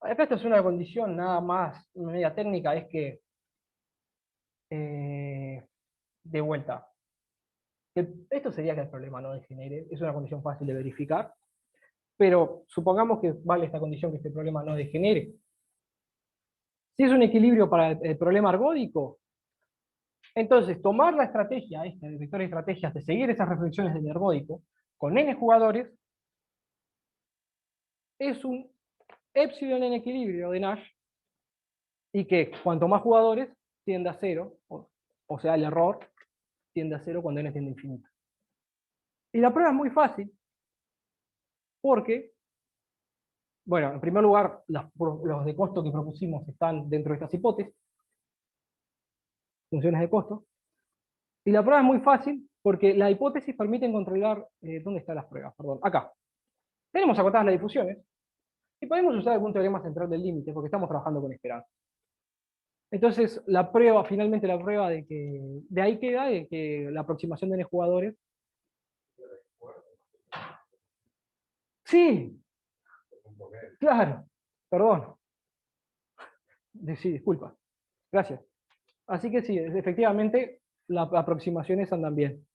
acá esto es una condición nada más media técnica, es que de vuelta, esto sería que el problema no degenere, es una condición fácil de verificar, pero supongamos que vale esta condición que este problema no degenere. Si es un equilibrio para el problema ergódico, entonces tomar la estrategia, esta de vector de estrategias, de seguir esas reflexiones del ergódico, con n jugadores, es un epsilon en equilibrio de Nash, y que cuanto más jugadores tiende a cero, o sea, el error tiende a cero cuando n tiende a infinito. Y la prueba es muy fácil, porque, bueno, en primer lugar, los de costo que propusimos están dentro de estas hipótesis, funciones de costo, y la prueba es muy fácil, porque la hipótesis permite controlar, ¿dónde están las pruebas? Perdón, acá. Tenemos acotadas las difusiones, y podemos usar algún teorema central del límite, porque estamos trabajando con esperanza. Entonces, la prueba, finalmente la prueba de ahí queda, de que la aproximación de n jugadores. Sí, claro, perdón. Sí, disculpa. Gracias. Así que sí, efectivamente, las aproximaciones andan bien.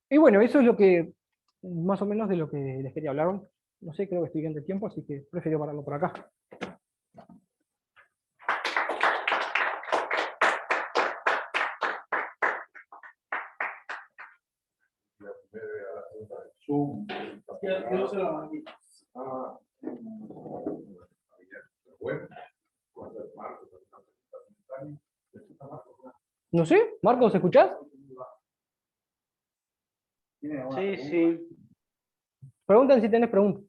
Y bueno, eso es lo que, más o menos de lo que les quería hablar. No sé, creo que estoy bien de tiempo, así que prefiero pararlo por acá. Zoom. No sé, Marcos, ¿escuchás? Sí, sí. Preguntan si tenés preguntas.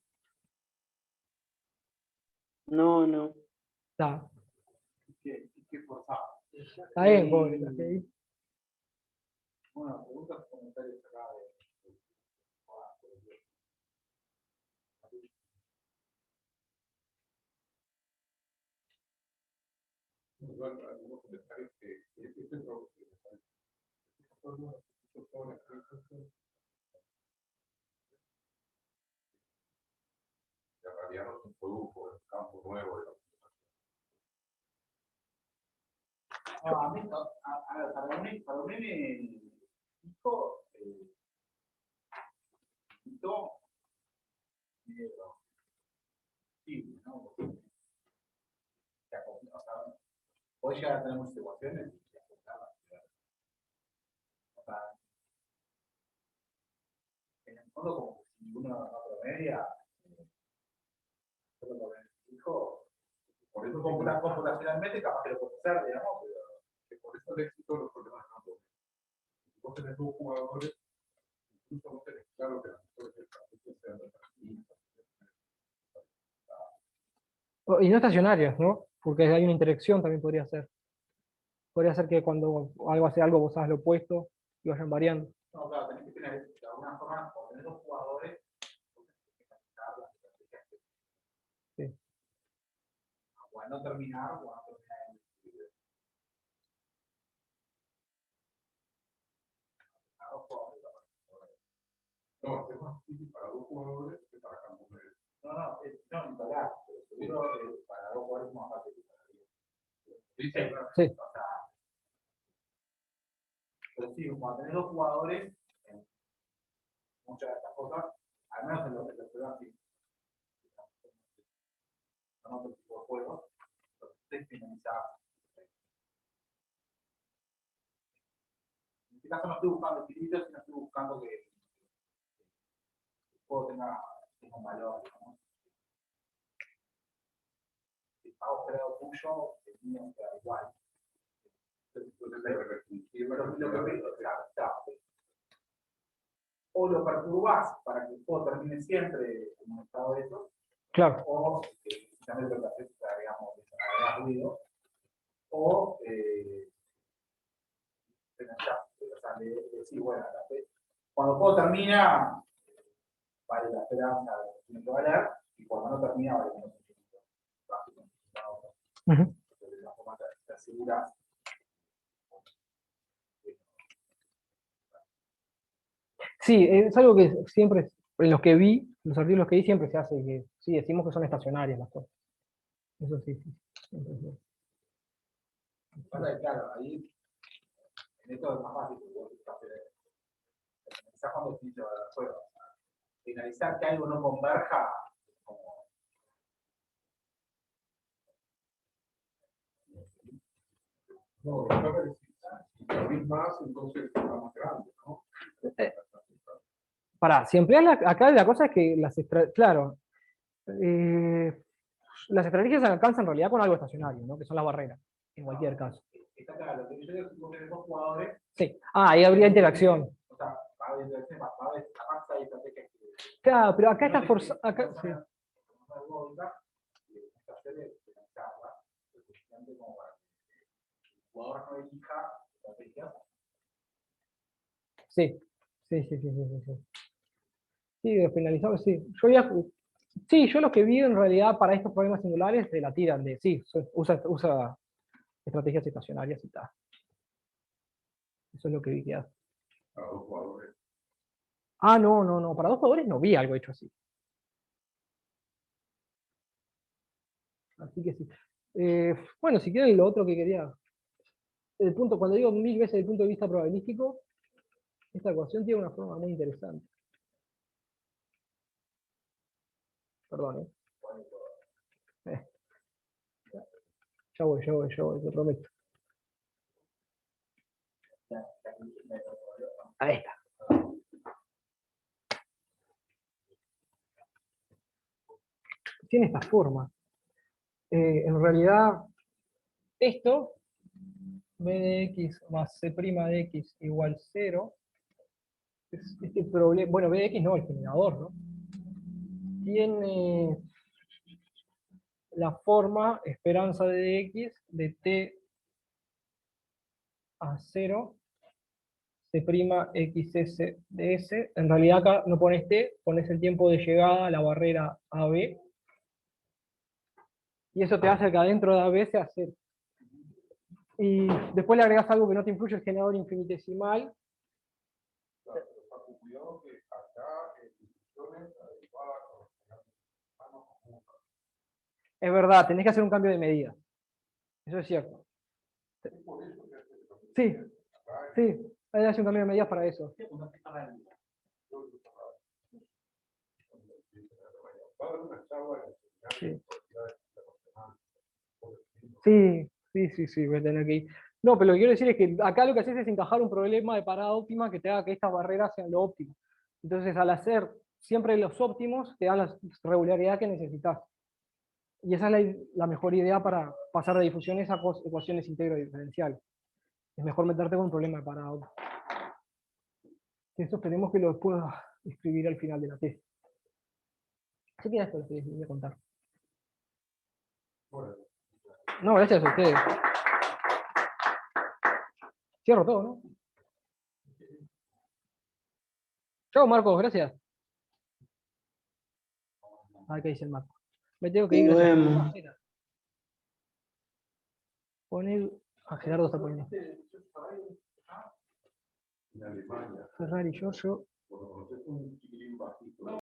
No, no. Está. Qué forzado. Está bien, pobre. Ok. Bueno, preguntas, comentarios acá Algunos comentarios que este ya radiaron un producto, el campo nuevo de la a mí, para un hijo, sí, ¿no? O sea, hoy ya tenemos situaciones. O sea, en el fondo, como que si uno no promedia, solo con el hijo, por eso computacionalmente capaz que lo puede hacer, digamos, pero por eso el éxito de los problemas no. Vos tenés dos jugadores, incluso vos tenés claro que las mejores estrategias sean atractivas. Y no estacionarias, ¿no? Porque hay una interacción también podría ser. Podría ser que cuando algo hace algo vos hagas lo opuesto y vayan variando. No, claro, tenés que tener, de alguna forma, cuando tenés dos jugadores, tenés que captar las estrategias que Sí. o a no terminar, o a no terminar en el equilibrio. A dos jugadores. No, es más difícil para dos jugadores que para campos medios. No, ni para pero seguro para dos jugadores es más fácil que para 10. Sí. O sea, pero sí, cuando tenés dos jugadores, en muchas de estas cosas, al menos en lo que te juegan, sí. Son otro tipo de juegos, los estés finalizados. En este caso no estoy buscando equilibrio, sino estoy buscando que el juego tenga un valor, digamos. Si pago creado tuyo, el mío queda igual. O lo perturbás para que el juego termine siempre en un estado de eso, Claro. o también lo que haces, digamos, agregar ruido, o decir, bueno, cuando el juego termina, vale la esperanza de que tiene que valer, y cuando no termina, vale menos infinito. De la forma te aseguras. Sí, es algo que siempre, en los que vi, los artículos que vi siempre se hace, que sí, decimos que son estacionarias las cosas. Eso sí, sí. Entonces, Pasa que, claro, ahí, en esto es más fácil, porque vos quizás cuando te lleva la prueba. Finalizar que algo no converja, como No, a ver, si abrís más, entonces está más grande, ¿no? si amplias acá la cosa es que claro, las estrategias se alcanzan en realidad con algo estacionario, ¿no? Que son las barreras, en cualquier caso. está claro, lo que yo digo es que vos tenés dos jugadores. Sí, ahí habría interacción. O sea, va a haber interacción, va a haber estrategias que. Claro, pero acá está forzado. Sí. Sí, sí, sí, sí, sí, sí. Sí, de finalizado, sí. Sí, yo lo que vi en realidad para estos problemas singulares se la tiran de, sí, usa estrategias estacionarias y tal. Eso es lo que vi que hace. Para dos jugadores. Ah, no, no, no, para dos jugadores no vi algo hecho así. Así que sí. Bueno, si quieren lo otro que quería. El punto, cuando digo 1000 veces el punto de vista probabilístico, esta ecuación tiene una forma muy interesante. Perdón, ya voy, te prometo. Ahí está. Tiene esta forma. En realidad, esto, b de x más c' de x igual 0, este problema, bueno, b de x no, el generador, ¿no? Tiene la forma esperanza de x de t a 0, c'xs de s. En realidad acá no pones t, pones el tiempo de llegada a la barrera AB. Y eso te hace que adentro de AB sea 0. Y después le agregas algo que no te incluye el generador infinitesimal. Claro, pero cuidado que acá en instrucciones adecuadas con los Es verdad, tenés que hacer un cambio de medida. Eso es cierto. Sí, sí, hay que hacer un cambio de medidas para eso. Sí. Sí, voy a tener que ir. No, pero lo que quiero decir es que acá lo que haces es encajar un problema de parada óptima que te haga que estas barreras sean lo óptimo. Entonces, al hacer siempre los óptimos, te dan la regularidad que necesitas. Y esa es la mejor idea para pasar de difusiones a ecuaciones integro-diferenciales. Es mejor meterte con un problema de parada óptima. Eso esperemos que lo pueda escribir al final de la tesis. Así que esto es lo que les voy a contar. No, gracias a ustedes. Cierro todo, ¿no? Chao, Marcos, gracias. Ah, ¿qué dice el Marco? Me tengo que ir, Nos gracias. vemos. Pone a Gerardo está poniendo. En Alemania, Ferrari, Giorgio. por conocer un chiquilín bajito,